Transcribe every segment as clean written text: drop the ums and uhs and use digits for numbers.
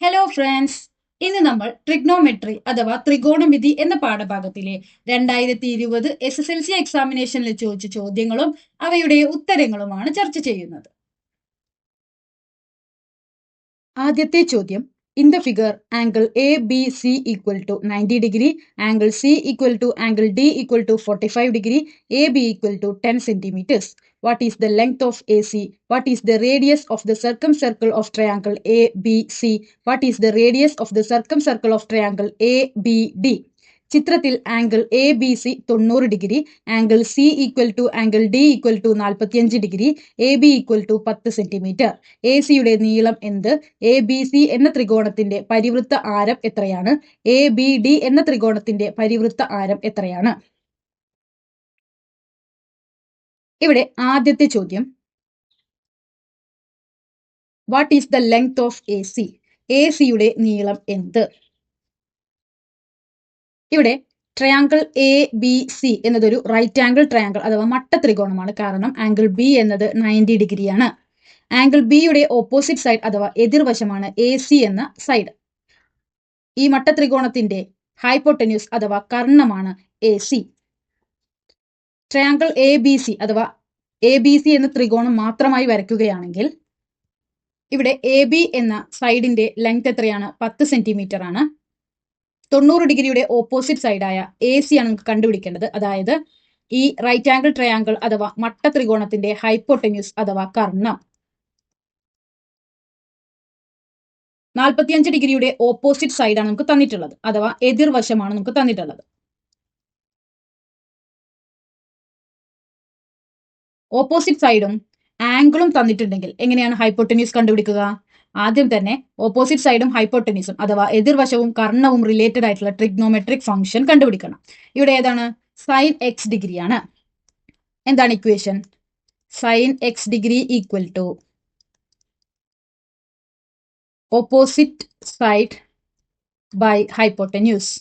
Hello friends, ഇന്ന് നമ്മൾ trigonometry അഥവാ ത്രികോണമിതി എന്ന പാഠഭാഗത്തിലെ 2020 SSLC എക്സാമിനേഷനിൽ ചോദിച്ച ചോദ്യങ്ങളും അവയുടെ ഉത്തരങ്ങളുമാണ് ചർച്ച ചെയ്യുന്നത്. ആദ്യത്തെ ചോദ്യം, in the figure angle A B C equal to 90 degree, angle C equal to angle D equal to 45 degree, A B equal to 10 centimetres. What is the length of AC? What is the radius of the circumcircle of triangle ABC? What is the radius of the circumcircle of triangle ABD? ചിത്രത്തിൽ angle A B C 90 degree, angle C equal to angle D equal to 45 degree, A B equal to 10 centimetre. A സിയുടെ നീളം എന്ത്? A B C എന്ന ത്രികോണത്തിന്റെ പരിവൃത്ത ആരം എത്രയാണ്? A B D എന്ന ത്രികോണത്തിന്റെ പരിവൃത്ത ആരം എത്രയാണ്? ഇവിടെ ആദ്യത്തെ ചോദ്യം, what is the length of A C? A സിയുടെ നീളം എന്ത്? ഇവിടെ ട്രയാങ്കിൾ എ ബി സി എന്നതൊരു റൈറ്റ് ആംഗിൾ ട്രയാങ്കിൾ അഥവാ മട്ട ത്രികോണമാണ്. കാരണം ആംഗിൾ ബി എന്നത് 90 ഡിഗ്രിയാണ്. ആംഗിൾ ബിയുടെ ഓപ്പോസിറ്റ് സൈഡ് അഥവാ എതിർവശമാണ് എ സി എന്ന സൈഡ്. ഈ മട്ട ത്രികോണത്തിന്റെ ഹൈപ്പോട്ടന്യൂസ് അഥവാ കർണമാണ് A C. Triangle A B C അഥവാ എ ബി സി എന്ന ത്രികോണം മാത്രമായി വരയ്ക്കുകയാണെങ്കിൽ ഇവിടെ എ ബി എന്ന സൈഡിന്റെ ലെങ്ത് എത്രയാണ്? 10 സെന്റിമീറ്റർ ആണ്. 90 ഡിഗ്രിയുടെ ഓപ്പോസിറ്റ് സൈഡായ എ സി ആണ് നമുക്ക് കണ്ടുപിടിക്കേണ്ടത്. അതായത് ഈ റൈറ്റ് ആംഗിൾ ട്രയാങ്കിൾ അഥവാ മട്ട ത്രികോണത്തിന്റെ ഹൈപ്പോട്ടന്യൂസ് അഥവാ കർണം. 45 ഡിഗ്രിയുടെ ഓപ്പോസിറ്റ് സൈഡാണ് നമുക്ക് തന്നിട്ടുള്ളത്, അഥവാ എതിർവശമാണ് നമുക്ക് തന്നിട്ടുള്ളത്. ഓപ്പോസിറ്റ് സൈഡും ആംഗിളും തന്നിട്ടുണ്ടെങ്കിൽ എങ്ങനെയാണ് ഹൈപ്പോട്ടന്യൂസ് കണ്ടുപിടിക്കുക? ആദ്യം തന്നെ ഓപ്പോസിറ്റ് സൈഡും ഹൈപ്പോട്ടന്യൂസും അഥവാ എതിർവശവും കർണവും റിലേറ്റഡ് ആയിട്ടുള്ള ട്രിഗ്നോമെട്രിക് ഫംഗ്ഷൻ കണ്ടുപിടിക്കണം. ഇവിടെ ഏതാണ്? സൈൻ എക്സ് ഡിഗ്രിയാണ്. എന്താണ് equation? Sine x degree equal to opposite side by hypotenuse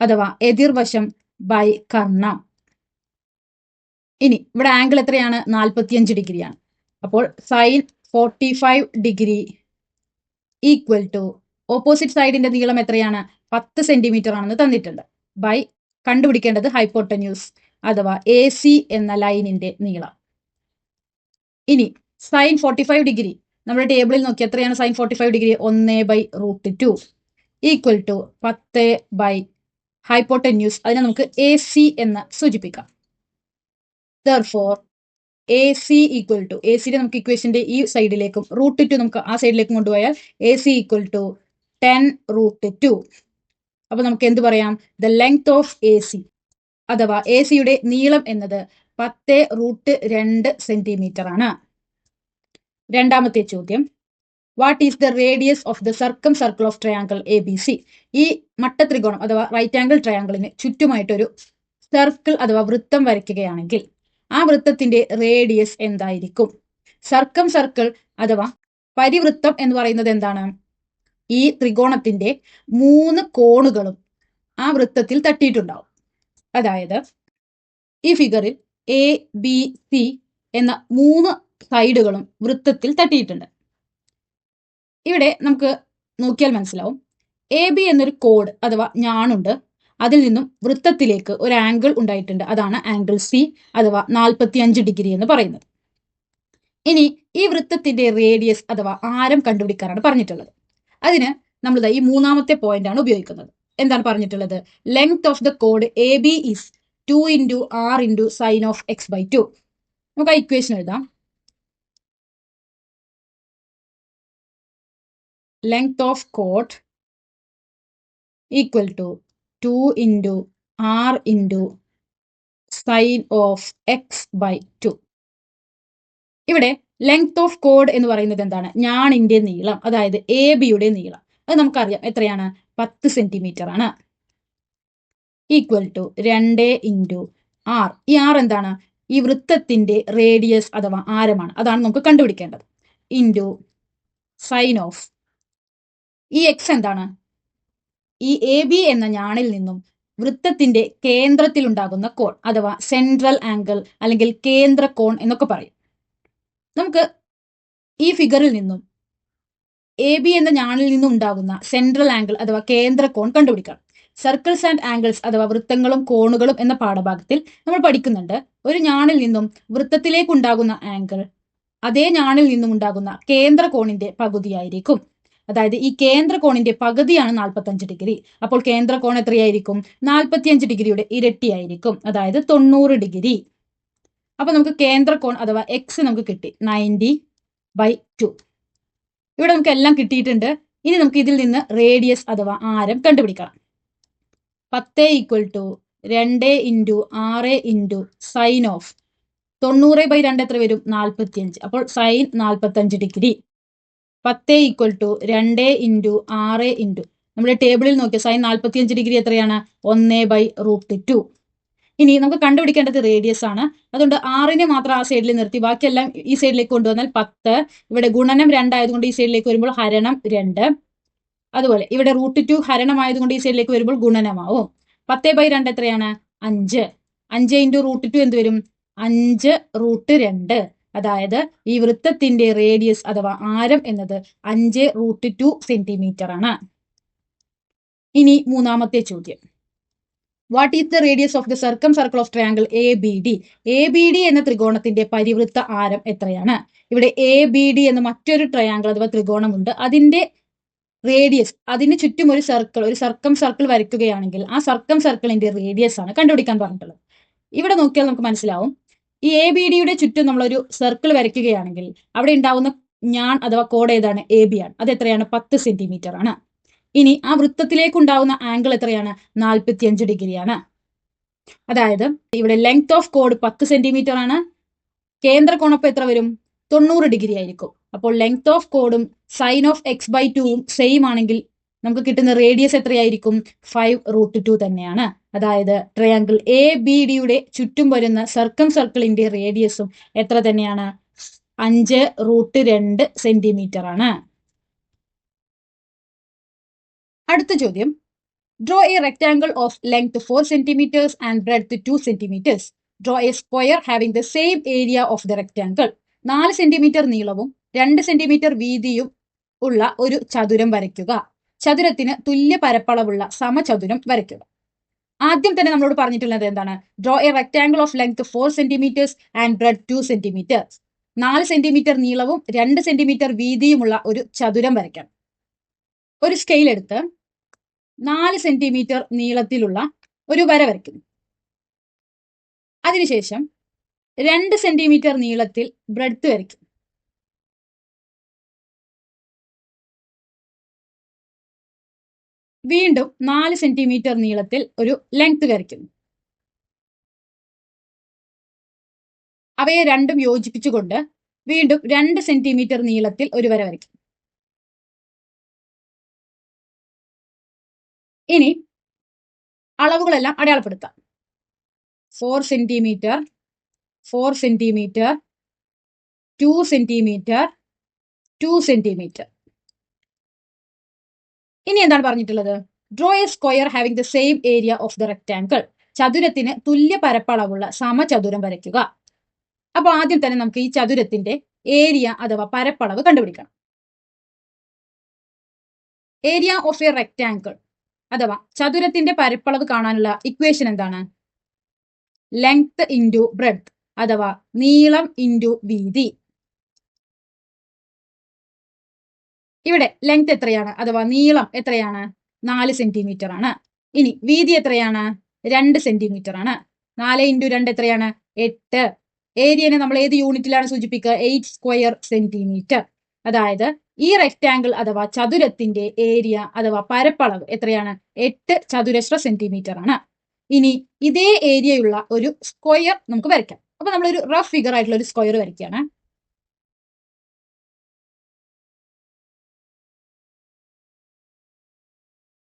അഥവാ എതിർവശം ബൈ കർണം. ഇനി ഇവിടെ ആംഗിൾ എത്രയാണ്? 45 ഡിഗ്രിയാണ്. അപ്പോൾ sine 45 degree equal to opposite സൈഡിന്റെ നീളം എത്രയാണ്? 10 സെന്റിമീറ്റർ ആണെന്ന് തന്നിട്ടുണ്ട്. ബൈ കണ്ടുപിടിക്കേണ്ടത് ഹൈപ്പോട്ടന്യൂസ് അഥവാ എ സി എന്ന ലൈനിന്റെ നീളം. ഇനി സൈൻ 45 ഡിഗ്രി നമ്മുടെ ടേബിളിൽ നോക്കി എത്രയാണ് sine 45 degree? 1/√2 equal to 10 by hypotenuse. അതിനെ നമുക്ക് എ സി എന്ന് സൂചിപ്പിക്കാം. Therefore, AC equal to A സിയുടെ നമുക്ക് ഇക്വേഷന്റെ ഈ സൈഡിലേക്കും √2 നമുക്ക് ആ സൈഡിലേക്കും കൊണ്ടുപോയാൽ AC ഈക്വൽ ടു 10√2. അപ്പൊ നമുക്ക് എന്ത് പറയാം? The length of A C അഥവാ എ സിയുടെ നീളം എന്നത് 10√2 സെന്റിമീറ്റർ ആണ്. രണ്ടാമത്തെ ചോദ്യം, what is the radius of the circumcircle of triangle A B C? ഈ മട്ട ത്രികോണം അഥവാ റൈറ്റ് ആംഗിൾ ട്രയാങ്കിളിന് ചുറ്റുമായിട്ടൊരു സർക്കിൾ അഥവാ വൃത്തം വരയ്ക്കുകയാണെങ്കിൽ ആ വൃത്തത്തിന്റെ റേഡിയസ് എന്തായിരിക്കും? സർക്കം സർക്കിൾ അഥവാ പരിവൃത്തം എന്ന് പറയുന്നത് എന്താണ്? ഈ ത്രികോണത്തിന്റെ 3 കോണുകളും ആ വൃത്തത്തിൽ തട്ടിയിട്ടുണ്ടാവും. അതായത് ഈ ഫിഗറിൽ എ ബി സി എന്ന 3 സൈഡുകളും വൃത്തത്തിൽ തട്ടിയിട്ടുണ്ട്. ഇവിടെ നമുക്ക് നോക്കിയാൽ മനസ്സിലാവും, എ ബി എന്നൊരു കോഡ് അഥവാ ഞാണുണ്ട്. അതിൽ നിന്നും വൃത്തത്തിലേക്ക് ഒരു ആംഗിൾ ഉണ്ടായിട്ടുണ്ട്. അതാണ് ആംഗിൾ സി അഥവാ 45 ഡിഗ്രി എന്ന് പറയുന്നത്. ഇനി ഈ വൃത്തത്തിന്റെ റേഡിയസ് അഥവാ ആരം കണ്ടുപിടിക്കാനാണ് പറഞ്ഞിട്ടുള്ളത്. അതിന് നമ്മൾ ഈ മൂന്നാമത്തെ പോയിന്റ് ആണ് ഉപയോഗിക്കുന്നത്. എന്താണ് പറഞ്ഞിട്ടുള്ളത്? ലെങ്ത് ഓഫ് ദ കോഡ് A B is 2 × r × sine of x/2. നമുക്ക് ആ ഇക്വേഷൻ എഴുതാം. ലെങ്ത് ഓഫ് കോഡ് equal to 2 × r × sine of x/2. ഇവിടെ ലെങ്ത് ഓഫ് കോഡ് എന്ന് പറയുന്നത് എന്താണ്? ഞാണിന്റെ നീളം, അതായത് എ ബിയുടെ നീളം. അത് നമുക്കറിയാം എത്രയാണ്? 10 സെന്റിമീറ്റർ ആണ്. Equal to 2 × r. ഈ r എന്താണ്? ഈ വൃത്തത്തിന്റെ റേഡിയസ് അഥവാ ആരമാണ്. അതാണ് നമുക്ക് കണ്ടുപിടിക്കേണ്ടത്. ഇൻറ്റു സൈൻ ഓഫ് ഈ എക്സ് എന്താണ്? ഈ എ ബി എന്ന ഞാണിൽ നിന്നും വൃത്തത്തിന്റെ കേന്ദ്രത്തിൽ ഉണ്ടാകുന്ന കോൺ അഥവാ സെൻട്രൽ ആംഗിൾ അല്ലെങ്കിൽ കേന്ദ്ര കോൺ എന്നൊക്കെ പറയും. നമുക്ക് ഈ ഫിഗറിൽ നിന്നും എ ബി എന്ന ഞാണിൽ നിന്നും ഉണ്ടാകുന്ന സെൻട്രൽ ആംഗിൾ അഥവാ കേന്ദ്രകോൺ കണ്ടുപിടിക്കണം. സർക്കിൾസ് ആൻഡ് ആംഗിൾസ് അഥവാ വൃത്തങ്ങളും കോണുകളും എന്ന പാഠഭാഗത്തിൽ നമ്മൾ പഠിക്കുന്നുണ്ട്, ഒരു ഞാണിൽ നിന്നും വൃത്തത്തിലേക്ക് ഉണ്ടാകുന്ന ആംഗിൾ അതേ ഞാണിൽ നിന്നും ഉണ്ടാകുന്ന കേന്ദ്രകോണിന്റെ പകുതിയായിരിക്കും. അതായത് ഈ കേന്ദ്രകോണിന്റെ പകുതിയാണ് 45 ഡിഗ്രി. അപ്പോൾ കേന്ദ്രകോൺ എത്രയായിരിക്കും? 45 ഡിഗ്രിയുടെ ഇരട്ടിയായിരിക്കും, അതായത് 90 ഡിഗ്രി. അപ്പൊ നമുക്ക് കേന്ദ്രകോൺ അഥവാ എക്സ് നമുക്ക് കിട്ടി 90/2. ഇവിടെ നമുക്ക് എല്ലാം കിട്ടിയിട്ടുണ്ട്. ഇനി നമുക്ക് ഇതിൽ നിന്ന് റേഡിയസ് അഥവാ ആരം കണ്ടുപിടിക്കണം. 10 = 2 × 6 × സൈൻ ഓഫ് 90/2 എത്ര വരും? 45. അപ്പോൾ സൈൻ 45 ഡിഗ്രി. 10 = 2 × 6 × നമ്മുടെ ടേബിളിൽ നോക്കിയ സൈൻ 45 ഡിഗ്രി എത്രയാണ്? 1/√2. ഇനി നമുക്ക് കണ്ടുപിടിക്കേണ്ടത് റേഡിയസ് ആണ്. അതുകൊണ്ട് 6നെ മാത്രം ആ സൈഡിൽ നിർത്തി ബാക്കിയെല്ലാം ഈ സൈഡിലേക്ക് കൊണ്ടുവന്നാൽ 10. ഇവിടെ ഗുണനം 2 ആയതുകൊണ്ട് ഈ സൈഡിലേക്ക് വരുമ്പോൾ ഹരണം 2. അതുപോലെ ഇവിടെ √2 ഹരണം ആയതുകൊണ്ട് ഈ സൈഡിലേക്ക് വരുമ്പോൾ ഗുണനമാവും. 10/2 എത്രയാണ്? 5. 5 × √2 എന്ത് വരും? 5√2. അതായത് ഈ വൃത്തത്തിന്റെ റേഡിയസ് അഥവാ ആരം എന്നത് 5√2 സെന്റിമീറ്റർ ആണ്. ഇനി മൂന്നാമത്തെ ചോദ്യം, what is the radius of the circumcircle of triangle A B D? A B D എന്ന ത്രികോണത്തിന്റെ പരിവൃത്ത ആരം എത്രയാണ്? ഇവിടെ എ ബി ഡി എന്ന മറ്റൊരു ട്രയാങ്കിൾ അഥവാ ത്രികോണമുണ്ട്. അതിന്റെ റേഡിയസ്, അതിന് ചുറ്റും ഒരു സർക്കം സർക്കിൾ വരയ്ക്കുകയാണെങ്കിൽ ആ സർക്കം സർക്കിളിന്റെ റേഡിയസ് ആണ് കണ്ടുപിടിക്കാൻ പറഞ്ഞിട്ടുള്ളത്. ഇവിടെ നോക്കിയാൽ നമുക്ക് മനസ്സിലാവും, ഈ എ ബി ഡിയുടെ ചുറ്റും നമ്മളൊരു സർക്കിൾ വരയ്ക്കുകയാണെങ്കിൽ അവിടെ ഉണ്ടാവുന്ന ഞാൻ അഥവാ കോഡ് ഏതാണ്? എ ബി ആണ്. അത് എത്രയാണ്? 10 സെന്റിമീറ്റർ ആണ്. ഇനി ആ വൃത്തത്തിലേക്ക് ഉണ്ടാവുന്ന ആംഗിൾ എത്രയാണ്? 45 ഡിഗ്രിയാണ്. അതായത് ഇവിടെ ലെങ്ത് ഓഫ് കോഡ് 10 സെന്റിമീറ്റർ ആണ്. കേന്ദ്രകോണപ്പം എത്ര വരും? 90 ഡിഗ്രി ആയിരിക്കും. അപ്പോൾ ലെങ്ത് ഓഫ് കോഡും സൈൻ ഓഫ് x/2 സെയിം ആണെങ്കിൽ നമുക്ക് കിട്ടുന്ന റേഡിയസ് എത്രയായിരിക്കും? 5√2 തന്നെയാണ്. അതായത് ട്രയാങ്കിൾ എ ബി ഡിയുടെ ചുറ്റും വരുന്ന സർക്കം സർക്കിളിന്റെ റേഡിയസും എത്ര തന്നെയാണ്? 5√2 സെന്റിമീറ്റർ ആണ്. അടുത്ത ചോദ്യം, draw A rectangle of length 4 cm and breadth 2 cm. Draw a square having the same area of the rectangle. 4 centimetre നീളവും 2 സെന്റിമീറ്റർ വീതിയും ഉള്ള ഒരു ചതുരം വരയ്ക്കുക. ചതുരത്തിന് തുല്യ പരപ്പളവുള്ള സമചതുരം വരയ്ക്കുക. ആദ്യം തന്നെ നമ്മളോട് പറഞ്ഞിട്ടുള്ളത് എന്താണ്? Draw A rectangle of length 4 cm and breadth 2 cm. 4 centimetre നീളവും 2 സെന്റിമീറ്റർ വീതിയുമുള്ള ഒരു ചതുരം വരയ്ക്കണം. ഒരു സ്കെയിൽ എടുത്ത് 4 സെന്റിമീറ്റർ നീളത്തിലുള്ള ഒരു വര വരയ്ക്കുന്നു. അതിനുശേഷം 2 സെന്റിമീറ്റർ നീളത്തിൽ ബ്രെഡ്ത്ത് വരയ്ക്കും. വീണ്ടും 4 സെന്റിമീറ്റർ നീളത്തിൽ ഒരു ലെങ്ത് വരയ്ക്കുന്നു. അവയെ രണ്ടും യോജിപ്പിച്ചുകൊണ്ട് വീണ്ടും 2 സെന്റിമീറ്റർ നീളത്തിൽ ഒരു വര വരയ്ക്കും. ഇനി അളവുകളെല്ലാം അടയാളപ്പെടുത്താം. 4 സെന്റിമീറ്റർ, 4 സെന്റിമീറ്റർ, 2 സെന്റിമീറ്റർ, 2 സെന്റിമീറ്റർ. ഇനി എന്താണ് പറഞ്ഞിട്ടുള്ളത്? Draw a square having the same area of the rectangle. ചതുരത്തിന് തുല്യ പരപ്പളവുള്ള സമചതുരം വരയ്ക്കുക. അപ്പൊ ആദ്യം തന്നെ നമുക്ക് ഈ ചതുരത്തിന്റെ ഏരിയ അഥവാ പരപ്പളവ് കണ്ടുപിടിക്കണം. ഏരിയ ഓഫ് എ റെക്ടാംഗിൾ അഥവാ ചതുരത്തിന്റെ പരപ്പളവ് കാണാനുള്ള ഇക്വേഷൻ എന്താണ്? ലെങ്ത് ഇൻറ്റു ബ്രെഡ്ത്ത് അഥവാ നീളം ഇൻറ്റു വീതി. ഇവിടെ ലെങ്ത് എത്രയാണ് അഥവാ നീളം എത്രയാണ്? 4 സെന്റിമീറ്റർ ആണ്. ഇനി വീതി എത്രയാണ്? 2 സെന്റിമീറ്റർ ആണ്. 4 × 2 എത്രയാണ്? 8. ഏരിയനെ നമ്മൾ ഏത് യൂണിറ്റിലാണ് സൂചിപ്പിക്കുക? 8 സ്ക്വയർ സെന്റിമീറ്റർ. അതായത് ഈ റെക്ടാംഗിൾ അഥവാ ചതുരത്തിന്റെ ഏരിയ അഥവാ പരപ്പളവ് എത്രയാണ്? 8 ചതുരശ്ര സെന്റിമീറ്റർ ആണ്. ഇനി ഇതേ ഏരിയയുള്ള ഒരു സ്ക്വയർ നമുക്ക് വരയ്ക്കാം. അപ്പൊ നമ്മളൊരു റഫ് ഫിഗർ ആയിട്ടുള്ള ഒരു സ്ക്വയർ വരയ്ക്കുകയാണ്.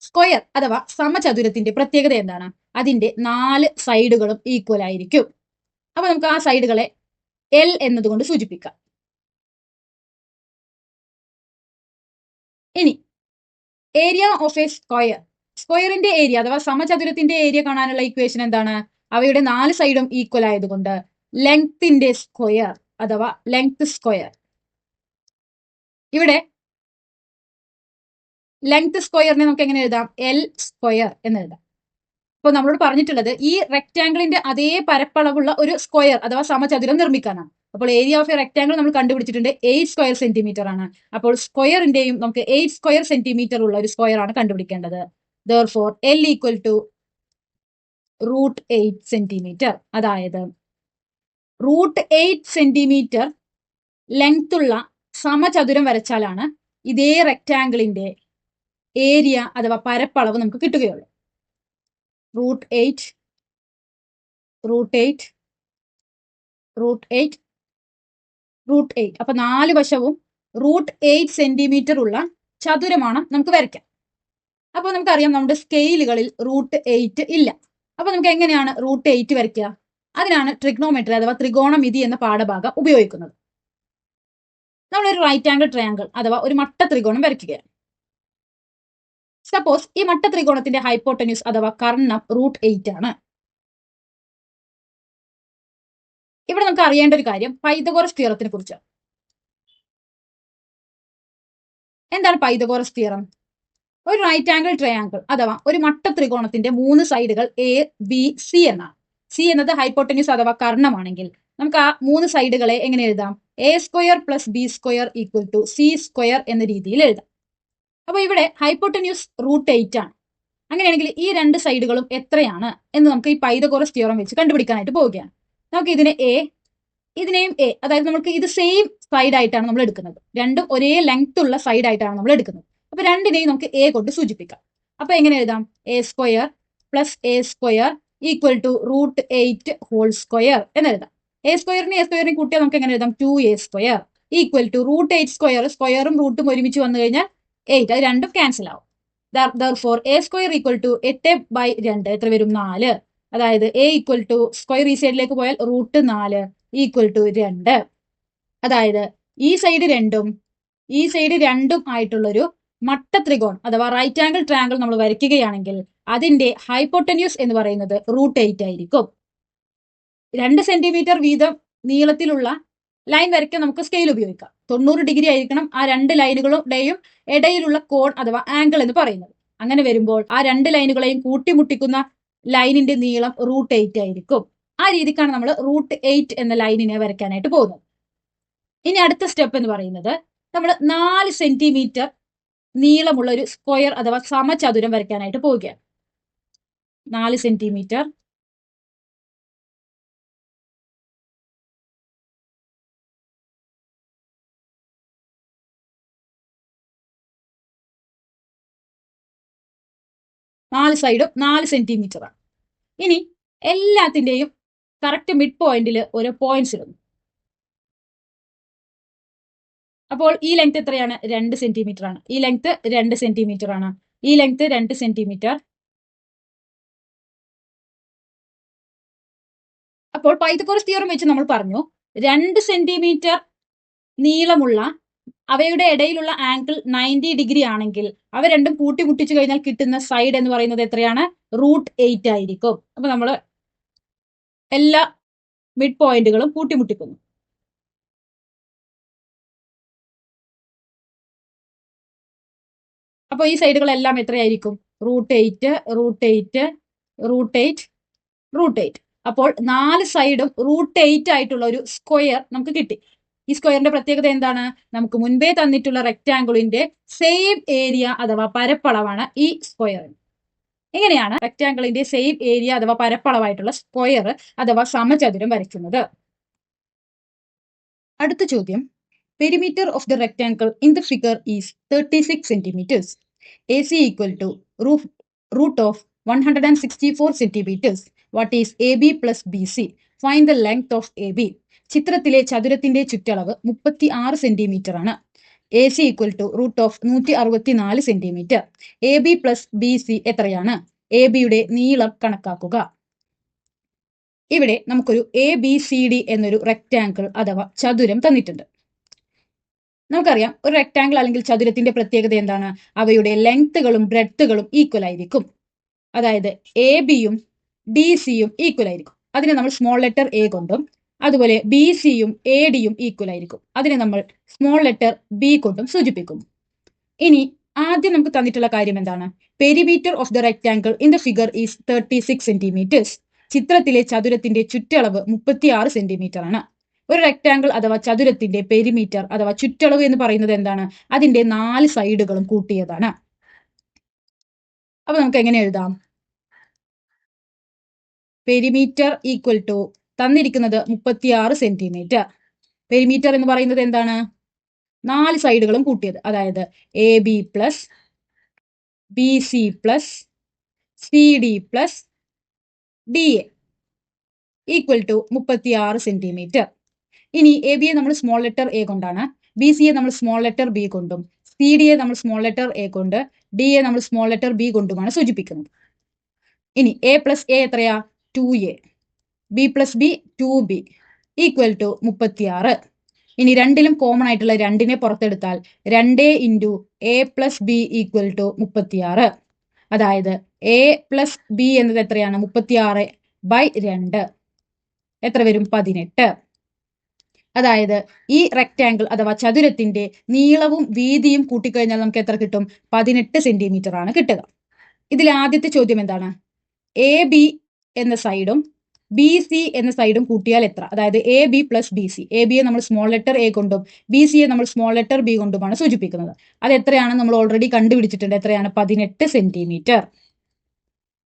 സ്ക്വയർ അഥവാ സമചതുരത്തിന്റെ പ്രത്യേകത എന്താണ്? അതിന്റെ 4 സൈഡുകളും ഈക്വൽ ആയിരിക്കും. അപ്പൊ നമുക്ക് ആ സൈഡുകളെ L എന്നതുകൊണ്ട് സൂചിപ്പിക്കാം. ഇനി ഏരിയ ഓഫ് എ സ്ക്വയർ, സ്ക്വയറിന്റെ ഏരിയ അഥവാ സമചതുരത്തിന്റെ ഏരിയ കാണാനുള്ള ഇക്വേഷൻ എന്താണ്? അവയുടെ 4 സൈഡും ഈക്വൽ ആയതുകൊണ്ട് ലെങ്ത്തിന്റെ സ്ക്വയർ അഥവാ ലെങ്ത് സ്ക്വയർ. ഇവിടെ ലെങ്ത് സ്ക്വയറിനെ നമുക്ക് എങ്ങനെ എഴുതാം? എൽ സ്ക്വയർ എന്ന് എഴുതാം. അപ്പോൾ നമ്മളോട് പറഞ്ഞിട്ടുള്ളത് ഈ റെക്ടാംഗിളിന്റെ അതേ പരപ്പളവുള്ള ഒരു സ്ക്വയർ അഥവാ സമചതുരം നിർമ്മിക്കാനാണ്. അപ്പോൾ ഏരിയ ഓഫ് എ റെക്ടാംഗിൾ നമ്മൾ കണ്ടുപിടിച്ചിട്ടുണ്ട് 8 സ്ക്വയർ സെന്റിമീറ്റർ ആണ്. അപ്പോൾ സ്ക്വയറിന്റെയും നമുക്ക് 8 സ്ക്വയർ സെന്റിമീറ്റർ ഉള്ള ഒരു സ്ക്വയർ ആണ് കണ്ടുപിടിക്കേണ്ടത്. therefore L equal to √8 centimetre. അതായത് √8 സെന്റിമീറ്റർ ലെങ്ത് ഉള്ള സമചതുരം വരച്ചാലാണ് ഇതേ റെക്ടാംഗിളിന്റെ ഏരിയ അഥവാ പരപ്പളവ് നമുക്ക് കിട്ടുകയുള്ളൂ. √8 അപ്പൊ 4 വശവും √8 സെന്റിമീറ്റർ ഉള്ള ചതുരമാണ് നമുക്ക് വരയ്ക്കാം. അപ്പോൾ നമുക്കറിയാം നമ്മുടെ സ്കെയിലുകളിൽ √8 ഇല്ല. അപ്പൊ നമുക്ക് എങ്ങനെയാണ് √8 വരയ്ക്കുക? അതിനാണ് ട്രിഗ്നോമെട്രി അഥവാ ത്രികോണമിതി എന്ന പാഠഭാഗം ഉപയോഗിക്കുന്നത്. നമ്മളൊരു റൈറ്റ് ആംഗിൾ ട്രയാംഗിൾ അഥവാ ഒരു മട്ട ത്രികോണം വരയ്ക്കുകയാണ്. സപ്പോസ് ഈ മട്ട ത്രികോണത്തിന്റെ ഹൈപ്പോട്ടന്യൂസ് അഥവാ കർണം √8 ആണ്. ഇവിടെ നമുക്ക് അറിയേണ്ട ഒരു കാര്യം പൈതഗോറസ് തിയറത്തിനെ കുറിച്ചാണ്. എന്താണ് പൈതഗോറസ് തിയറം? ഒരു റൈറ്റ് ആംഗിൾ ട്രയാംഗിൾ അഥവാ ഒരു മട്ട ത്രികോണത്തിന്റെ 3 സൈഡുകൾ എ ബി സി എന്നാണ്. സി എന്നത് ഹൈപ്പോട്ടന്യൂസ് അഥവാ കർണമാണെങ്കിൽ നമുക്ക് ആ 3 സൈഡുകളെ എങ്ങനെ എഴുതാം? A square plus B square equal to C square എന്ന രീതിയിൽ എഴുതാം. അപ്പൊ ഇവിടെ ഹൈപ്പോട്ടന്യൂസ് √8 ആണ്. അങ്ങനെയാണെങ്കിൽ ഈ 2 സൈഡുകളും എത്രയാണ് എന്ന് നമുക്ക് ഈ പൈതഗോറസ് തിയറം വെച്ച് കണ്ടുപിടിക്കാനായിട്ട് പോവുകയാണ്. നമുക്ക് ഇതിനെ എ, ഇതിനെയും എ, അതായത് നമുക്ക് ഇത് സെയിം സൈഡ് ആയിട്ടാണ് നമ്മൾ എടുക്കുന്നത്. രണ്ടും ഒരേ ലെങ്ത് ഉള്ള സൈഡ് ആയിട്ടാണ് നമ്മൾ എടുക്കുന്നത്. അപ്പൊ രണ്ടിനെയും നമുക്ക് എ കൊണ്ട് സൂചിപ്പിക്കാം. അപ്പൊ എങ്ങനെ എഴുതാം? A square plus A square equal to √8 whole square എന്ന് എഴുതാം. എ സ്ക്വയറിനെ കൂട്ടിയാൽ നമുക്ക് എങ്ങനെ എഴുതാം? 2a square equal to √8 square, സ്ക്വയറും റൂട്ടും ഒരുമിച്ച് വന്നു കഴിഞ്ഞാൽ 8, അത് രണ്ടും ക്യാൻസൽ ആവും. therefore a square equal to 8/2 എത്ര വരും? 4. അതായത് a ഈക്വൽ ടു സ്ക്വയർ ഈ സൈഡിലേക്ക് പോയാൽ √4 ഈക്വൽ ടു 2. അതായത് ഈ സൈഡ് 2ഉം ഈ സൈഡ് 2ഉം ആയിട്ടുള്ളൊരു മട്ട ത്രികോണം അഥവാ റൈറ്റ് ആംഗിൾ ട്രയാംഗിൾ നമ്മൾ വരയ്ക്കുകയാണെങ്കിൽ അതിന്റെ ഹൈപ്പോട്ടന്യൂസ് എന്ന് പറയുന്നത് √8 ആയിരിക്കും. 2 സെന്റിമീറ്റർ വീതം നീളത്തിലുള്ള ലൈൻ വരയ്ക്കാൻ നമുക്ക് സ്കെയിൽ ഉപയോഗിക്കാം. 90 ഡിഗ്രി ആയിരിക്കണം ആ 2 ലൈനുകളുടെയും ഇടയിലുള്ള കോൺ അഥവാ ആംഗിൾ എന്ന് പറയുന്നത്. അങ്ങനെ വരുമ്പോൾ ആ 2 ലൈനുകളെയും കൂട്ടിമുട്ടിക്കുന്ന ലൈനിന്റെ നീളം √8 ആയിരിക്കും. ആ രീതിക്കാണ് നമ്മൾ √8 എന്ന ലൈനിനെ വരയ്ക്കാനായിട്ട് പോകുന്നത്. ഇനി അടുത്ത സ്റ്റെപ്പ് എന്ന് പറയുന്നത് നമ്മൾ 4 സെന്റിമീറ്റർ നീളമുള്ള ഒരു സ്ക്വയർ അഥവാ സമചതുരം വരയ്ക്കാനായിട്ട് പോവുകയാണ്. 4 സെന്റിമീറ്റർ സൈഡും 4 സെന്റിമീറ്റർ ആണ്. ഇനി എല്ലാത്തിന്റെയും കറക്റ്റ് മിഡ് പോയിന്റിൽ ഓരോ പോയിന്റ്സ് ഇടുന്നു. അപ്പോൾ ഈ ലെങ്ത് എത്രയാണ്? 2 സെന്റിമീറ്റർ ആണ്. ഈ ലെങ്ത് 2 സെന്റിമീറ്റർ ആണ്. ഈ ലെങ്ത് 2 സെന്റിമീറ്റർ. അപ്പോൾ പൈതഗോറസ് തിയറം വെച്ച് നമ്മൾ പറഞ്ഞു 2 സെന്റിമീറ്റർ നീളമുള്ള അവയുടെ ഇടയിലുള്ള ആംഗിൾ 90 ഡിഗ്രി ആണെങ്കിൽ അവ രണ്ടും കൂട്ടിമുട്ടിച്ചു കഴിഞ്ഞാൽ കിട്ടുന്ന സൈഡ് എന്ന് പറയുന്നത് എത്രയാണ്? √8 ആയിരിക്കും. അപ്പൊ നമ്മൾ എല്ലാ മിഡ് പോയിന്റുകളും കൂട്ടിമുട്ടിക്കുന്നു. അപ്പൊ ഈ സൈഡുകളെല്ലാം എത്രയായിരിക്കും? √8 √8 √8 √8. അപ്പോൾ 4 സൈഡും √8 ആയിട്ടുള്ള ഒരു സ്ക്വയർ നമുക്ക് കിട്ടി. ഈ സ്ക്വയറിന്റെ പ്രത്യേകത എന്താണ്? നമുക്ക് മുൻപേ തന്നിട്ടുള്ള റെക്ടാംഗിളിന്റെ സെയിം ഏരിയ അഥവാ പരപ്പളവാണ് ഈ സ്ക്വയർ. എങ്ങനെയാണ് റെക്ടാംഗിളിന്റെ സെയിം ഏരിയ അഥവാ പരപ്പളവായിട്ടുള്ള സ്ക്വയർ അഥവാ സമചതുരം വരയ്ക്കുന്നത്? അടുത്ത ചോദ്യം, perimeter of the rectangle in the figure is 36 centimetres. AC equal to root of 164 centimetres. What is AB plus BC? Find the length of AB. ചിത്രത്തിലെ ചതുരത്തിന്റെ ചുറ്റളവ് 36 സെന്റിമീറ്റർ ആണ്. AC equal to root of 164 centimetre. AB plus BC എത്രയാണ്? ABയുടെ നീളം കണക്കാക്കുക. ഇവിടെ നമുക്കൊരു ABCD എന്നൊരു റെക്ടാംഗിൾ അഥവാ ചതുരം തന്നിട്ടുണ്ട്. നമുക്കറിയാം ഒരു റെക്ടാംഗിൾ അല്ലെങ്കിൽ ചതുരത്തിന്റെ പ്രത്യേകത എന്താണ്? അവയുടെ ലെങ്ത്തുകളും ബ്രെഡ്ത്തുകളും ഈക്വൽ ആയിരിക്കും. അതായത് AB-യും DC-യും ഈക്വൽ ആയിരിക്കും. അതിനെ നമ്മൾ സ്മോൾ ലെറ്റർ A കൊണ്ടും അതുപോലെ BC-യും AD-യും ഈക്വൽ ആയിരിക്കും. അതിനെ നമ്മൾ സ്മോൾ ലെറ്റർ B കൊണ്ടും സൂചിപ്പിക്കുന്നു. ഇനി ആദ്യം നമുക്ക് തന്നിട്ടുള്ള കാര്യം എന്താണ്? Perimeter of the rectangle in the figure is 36 centimetres. ചിത്രത്തിലെ ചതുരത്തിന്റെ ചുറ്റളവ് 36 സെന്റിമീറ്റർ ആണ്. ഒരു റെക്ടാങ്കിൾ അഥവാ ചതുരത്തിന്റെ പെരിമീറ്റർ അഥവാ ചുറ്റളവ് എന്ന് പറയുന്നത് എന്താണ്? അതിന്റെ 4 സൈഡുകളും കൂട്ടിയതാണ്. അപ്പൊ നമുക്ക് എങ്ങനെ എഴുതാം? പെരിമീറ്റർ ഈക്വൽ ടു തന്നിരിക്കുന്നത് 36 സെന്റിമീറ്റർ. പെരിമീറ്റർ എന്ന് പറയുന്നത് എന്താണ്? 4 സൈഡുകളും കൂട്ടിയത്. അതായത് AB plus BC plus CD plus DA equal to 36 centimetre. ഇനി AB യെ നമ്മൾ സ്മോൾ ലെറ്റർ A കൊണ്ടാണ്, BC യെ നമ്മൾ സ്മോൾ ലെറ്റർ B കൊണ്ടും, CD യെ നമ്മൾ സ്മോൾ ലെറ്റർ A കൊണ്ട്, D യെ നമ്മൾ സ്മോൾ ലെറ്റർ B കൊണ്ടുമാണ് സൂചിപ്പിക്കുന്നത്. ഇനി A പ്ലസ് A എത്രയാ? 2A. B plus B 2B equal to 36. ഇനി രണ്ടിലും കോമൺ ആയിട്ടുള്ള 2നെ പുറത്തെടുത്താൽ 2 into A plus B equal to 36. അതായത് A പ്ലസ് B എന്നത് എത്രയാണ്? 36/2 എത്ര വരും? 18. അതായത് ഈ റെക്ടാങ്കിൾ അഥവാ ചതുരത്തിന്റെ നീളവും വീതിയും കൂട്ടിക്കഴിഞ്ഞാൽ നമുക്ക് എത്ര കിട്ടും? 18 സെന്റിമീറ്റർ ആണ് കിട്ടുക. ഇതിൽ ആദ്യത്തെ ചോദ്യം എന്താണ്? AB എന്ന സൈഡും BC എന്ന സൈഡും കൂട്ടിയാൽ എത്ര? അതായത് AB പ്ലസ് BC. AB യെ നമ്മൾ സ്മോൾ ലെറ്റർ A കൊണ്ടും BC യെ നമ്മൾ സ്മോൾ ലെറ്റർ B കൊണ്ടുമാണ് സൂചിപ്പിക്കുന്നത്. അത് എത്രയാണ്? നമ്മൾ ഓൾറെഡി കണ്ടുപിടിച്ചിട്ടുണ്ട്. എത്രയാണ്? 18 സെന്റിമീറ്റർ.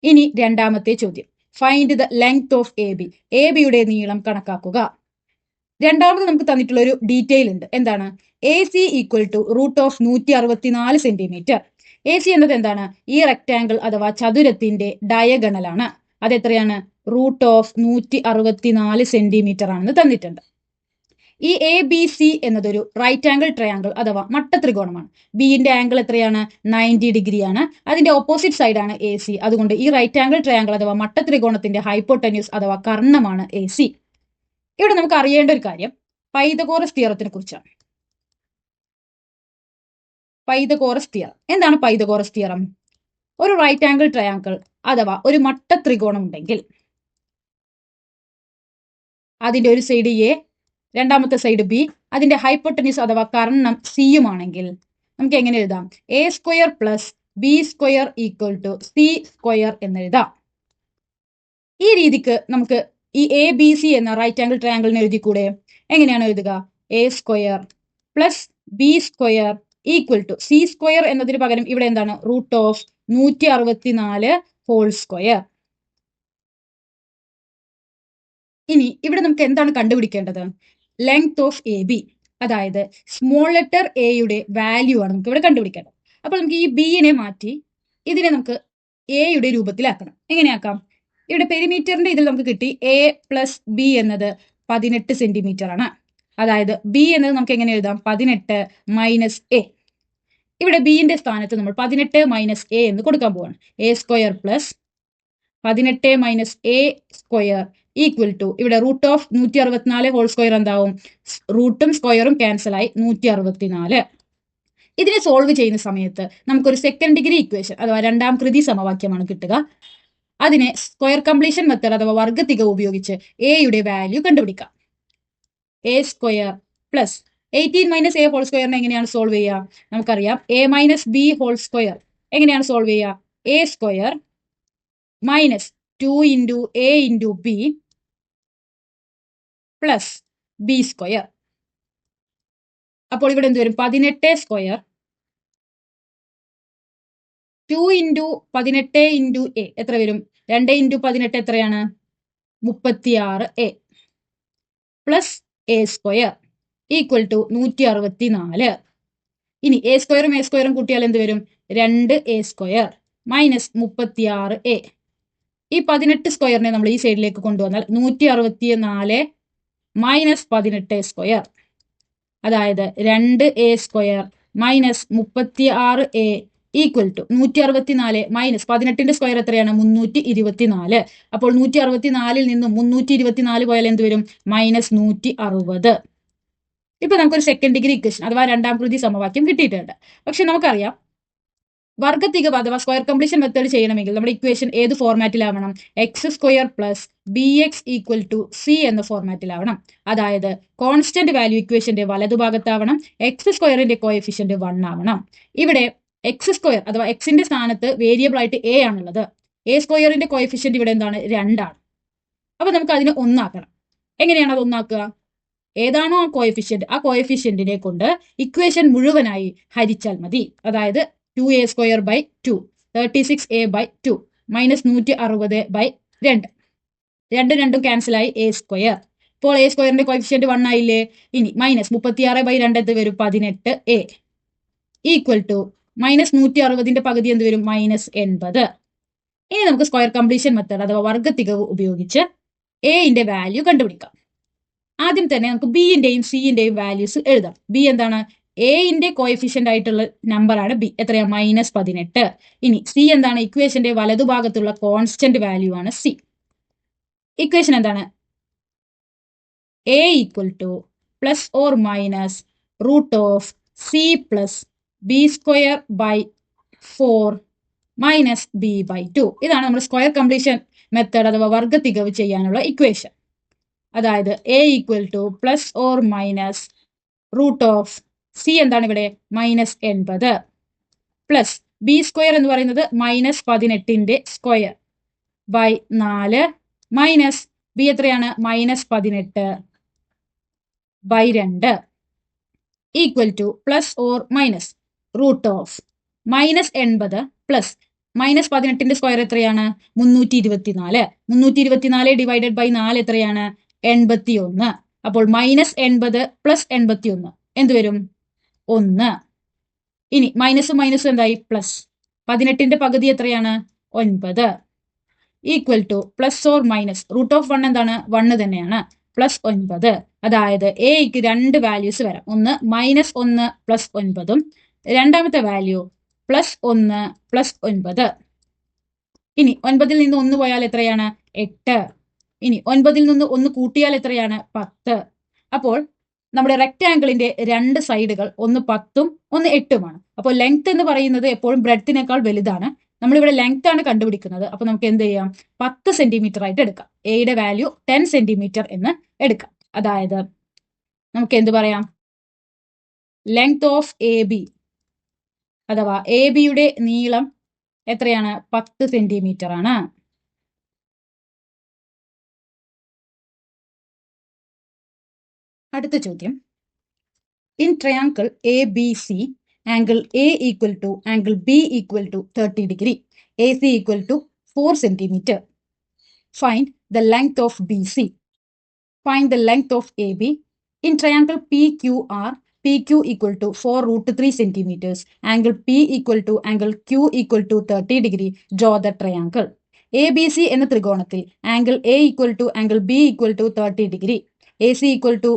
ഇനി രണ്ടാമത്തെ ചോദ്യം, find the length of AB. ABയുടെ നീളം കണക്കാക്കുക. രണ്ടാമത് നമുക്ക് തന്നിട്ടുള്ള ഒരു ഡീറ്റെയിൽ ഉണ്ട്. എന്താണ്? AC equal to root of 164 centimetre. AC എന്നത് എന്താണ്? ഈ റെക്ടാങ്കിൾ അഥവാ ചതുരത്തിന്റെ ഡയഗണലാണ്. അതെത്രയാണ്? റൂട്ട് ഓഫ് 164 സെന്റിമീറ്റർ ആണെന്ന് തന്നിട്ടുണ്ട്. ഈ ABC എന്നതൊരു റൈറ്റ് ആംഗിൾ ട്രയാങ്കിൾ അഥവാ മട്ടത്രികോണമാണ്. ബിന്റെ ആംഗിൾ എത്രയാണ്? 90 ഡിഗ്രിയാണ്. അതിന്റെ ഓപ്പോസിറ്റ് സൈഡാണ് AC. അതുകൊണ്ട് ഈ റൈറ്റ് ആംഗിൾ ട്രയാങ്കിൾ അഥവാ മട്ടത്രികോണത്തിന്റെ ഹൈപ്പോട്ടന്യൂസ് അഥവാ കർണമാണ് AC. ഇവിടെ നമുക്ക് അറിയേണ്ട ഒരു കാര്യം പൈതഗോറസ് തിയറത്തിനെ കുറിച്ചാണ്. പൈതഗോറസ് തിയറം എന്താണ്? പൈതഗോറസ് തിയറം ഒരു റൈറ്റ് ആംഗിൾ ട്രയാങ്കിൾ അഥവാ ഒരു മട്ടത്രികോണം ഉണ്ടെങ്കിൽ അതിന്റെ ഒരു സൈഡ് A, രണ്ടാമത്തെ സൈഡ് B, അതിന്റെ ഹൈപ്പോട്ടന്യൂസ് അഥവാ കർണം സിയുമാണെങ്കിൽ നമുക്ക് എങ്ങനെ എഴുതാം? A square plus B square equal to C square എന്ന് എഴുതാം. ഈ രീതിക്ക് നമുക്ക് ഈ ABC എന്ന റൈറ്റ് ആംഗിൾ ട്രയാങ്കിളിനെ എഴുതിക്കൂടെ? എങ്ങനെയാണ് എഴുതുക? A square plus B square equal to C square എന്നതിന് പകരം ഇവിടെ എന്താണ്? Root of 164 whole square. ഇനി ഇവിടെ നമുക്ക് എന്താണ് കണ്ടുപിടിക്കേണ്ടത്? Length of AB. അതായത് സ്മോൾ ലെറ്റർ എയുടെ വാല്യൂ ആണ് നമുക്ക് ഇവിടെ കണ്ടുപിടിക്കേണ്ടത്. അപ്പോൾ നമുക്ക് ഈ ബിനെ മാറ്റി ഇതിനെ നമുക്ക് എയുടെ രൂപത്തിലാക്കണം. എങ്ങനെയാക്കാം? ഇവിടെ പെരിമീറ്ററിന്റെ ഇതിൽ നമുക്ക് കിട്ടി A പ്ലസ് B എന്നത് 18 സെന്റിമീറ്റർ ആണ്. അതായത് B എന്നത് നമുക്ക് എങ്ങനെ എഴുതാം? 18 മൈനസ് A. ഇവിടെ ബിന്റെ സ്ഥാനത്ത് നമ്മൾ 18 മൈനസ് A എന്ന് കൊടുക്കാൻ പോവാണ്. A square plus 18 minus A square equal to ഇവിടെ റൂട്ട് ഓഫ് 164 ഹോൾ സ്ക്വയർ എന്താവും? റൂട്ടും സ്ക്വയറും ക്യാൻസൽ ആയി 164. ഇതിനെ സോൾവ് ചെയ്യുന്ന സമയത്ത് നമുക്കൊരു സെക്കൻഡ് ഡിഗ്രി ഇക്വേഷൻ അഥവാ രണ്ടാം കൃതി സമവാക്യമാണ് കിട്ടുക. അതിനെ സ്ക്വയർ കംപ്ലീഷൻ മെത്തേഡ് അഥവാ വർഗത്തിക ഉപയോഗിച്ച് എയുടെ വാല്യൂ കണ്ടുപിടിക്കാം. A square plus 18 minus A whole സ്ക്വയറിനെ എങ്ങനെയാണ് സോൾവ് ചെയ്യുക? നമുക്കറിയാം A minus B whole square എങ്ങനെയാണ് സോൾവ് ചെയ്യുക? A square minus 2 into A into B plus B square. അപ്പോൾ ഇവിടെ എന്ത് വരും? 18 സ്ക്വയർ 2 ഇൻറ്റു 18 ഇൻറ്റു A എത്ര വരും? 2 ഇൻറ്റു 18 എത്രയാണ്? 36A plus A square equal to 164. ഇനി A സ്ക്വയറും A സ്ക്വയറും കൂട്ടിയാൽ എന്ത് വരും? 2A square minus 36A. ഈ 18 സ്ക്വയറിനെ നമ്മൾ ഈ സൈഡിലേക്ക് കൊണ്ടുവന്നാൽ 164 മൈനസ് 18 സ്ക്വയർ. അതായത് 2A square minus 36A equal to 164 minus 18ന്റെ സ്ക്വയർ എത്രയാണ്? 324. അപ്പോൾ 164ൽ നിന്നും 324 പോയാൽ എന്ത് വരും? മൈനസ് 160. ഇപ്പൊ നമുക്കൊരു സെക്കൻഡ് ഡിഗ്രി ഇക്വേഷൻ അഥവാ രണ്ടാം കൃതി സമവാക്യം കിട്ടിയിട്ടുണ്ട്. പക്ഷെ നമുക്കറിയാം വർഗത്തിക അഥവാ സ്ക്വയർ കംപ്ലീഷൻ മെത്തേഡ് ചെയ്യണമെങ്കിൽ നമ്മുടെ ഇക്വേഷൻ ഏത് ഫോർമാറ്റിലാവണം? X square plus BX equal to C എന്ന ഫോർമാറ്റിലാവണം. അതായത് കോൺസ്റ്റന്റ് വാല്യൂ ഇക്വേഷന്റെ വലതുഭാഗത്താവണം. എക്സ് സ്ക്വയറിന്റെ കോഎഫിഷ്യന്റ് 1 ആവണം. ഇവിടെ എക്സ് സ്ക്വയർ അഥവാ എക്സിന്റെ സ്ഥാനത്ത് വേരിയബിൾ ആയിട്ട് എ ആണുള്ളത്. എ സ്ക്വയറിന്റെ കോഎഫിഷ്യന്റ് ഇവിടെ എന്താണ്? 2 ആണ്. അപ്പൊ നമുക്ക് അതിനെ ഒന്നാക്കണം. എങ്ങനെയാണ് അത് ഒന്നാക്കുക? ഏതാണോ ആ കോഎഫിഷ്യന്റ്, ആ കോഎഫിഷ്യന്റിനെ കൊണ്ട് ഇക്വേഷൻ മുഴുവനായി ഹരിച്ചാൽ മതി. അതായത് 2a² 2 36a/2 -160/2 രണ്ടും ക്യാൻസലായി a². ഇപ്പോൾ a സ്ക്വയറിന്റെ കോഎഫിഷ്യന്റ് 1 ആയില്ലേ? ഇനി -36/2 എന്ത് വരും? 18a ഈക്വൽ ടു -160ന്റെ പകുതി എന്ത് വരും? -80. ഇനി നമുക്ക് സ്ക്വയർ കംപ്ലീഷൻ മെത്തേഡ് അഥവാ വർഗ്ഗത്തികവ് ഉപയോഗിച്ച് എന്റെ വാല്യൂ കണ്ടുപിടിക്കാം. ആദ്യം തന്നെ നമുക്ക് ബിന്റെയും സിന്റെയും വാല്യൂസ് എഴുതാം. ബി എന്താണ്? എന്റെ കോഎഫിഷ്യന്റ് ആയിട്ടുള്ള നമ്പറാണ് ബി. എത്രയാ? -18. ഇനി സി എന്താണ്? ഇക്വേഷന്റെ വലതുഭാഗത്തുള്ള കോൺസ്റ്റന്റ് വാല്യൂ ആണ് സി. ഇക്വേഷൻ എന്താണ്? A equal to ±√c + b²/4 - b/2. ഇതാണ് നമ്മൾ സ്ക്വയർ കംപ്ലീഷൻ മെത്തേഡ് അഥവാ വർഗ്ഗത്തികവ് ചെയ്യാനുള്ള ഇക്വേഷൻ. അതായത് എ ഈക്വൽ ടു ±√c എന്താണ് ഇവിടെ? -80 പ്ലസ് b² എന്ന് പറയുന്നത് -18ന്റെ സ്ക്വയർ /4 മൈനസ് ബി എത്രയാണ്? -18/2 ഈക്വൽ ടു ±√-80 പ്ലസ് -18ന്റെ സ്ക്വയർ എത്രയാണ്? 324. 324 ഡിവൈഡഡ് ബൈ 4 എത്രയാണ്? 81. അപ്പോൾ -80 + 81 എന്ത് വരും? 1. ഇനി മൈനസ് എന്തായി? പ്ലസ് 18ന്റെ പകുതി എത്രയാണ്? 9 ഈക്വൽ ടു ±√1 എന്താണ്? 1 തന്നെയാണ്. +9. അതായത് എക്ക് 2 വാല്യൂസ് വരാം. ഒന്ന് -1 + 9ഉം രണ്ടാമത്തെ വാല്യൂ +1 + 9. ഇനി 9ൽ നിന്ന് 1 പോയാൽ എത്രയാണ്? 8. ഇനി 9ൽ നിന്ന് 1 കൂട്ടിയാൽ എത്രയാണ്? 10. അപ്പോൾ നമ്മുടെ റെക്ടാംഗിളിന്റെ 2 സൈഡുകൾ ഒന്ന് 10ഉം ഒന്ന് 8ഉമാണ്. അപ്പോൾ ലെങ്ത് എന്ന് പറയുന്നത് എപ്പോഴും ബ്രെഡ്ത്തിനേക്കാൾ വലുതാണ്. നമ്മളിവിടെ ലെങ്ത് ആണ് കണ്ടുപിടിക്കുന്നത്. അപ്പൊ നമുക്ക് എന്ത് ചെയ്യാം? 10 സെന്റിമീറ്റർ ആയിട്ട് എടുക്കാം. എയുടെ വാല്യൂ 10 സെന്റിമീറ്റർ എന്ന് എടുക്കാം. അതായത് നമുക്ക് എന്ത് പറയാം? ലെങ്ത് ഓഫ് എ ബി അഥവാ എ ബിയുടെ നീളം എത്രയാണ്? 10 സെന്റിമീറ്റർ ആണ്. അടുത്ത ചോദ്യം, in triangle A B C angle A equal to angle B equal to 30 degree, A C equal to 4 centimetre. Find the length of B C. Find the length of A B. In triangle P Q R PQ equal to 4√3 centimeters, angle P equal to angle Q equal to 30 degree, draw the triangle. ABC എന്ന ത്രികോണത്തിൽ angle A equal to angle B equal to 30 degree, AC equal to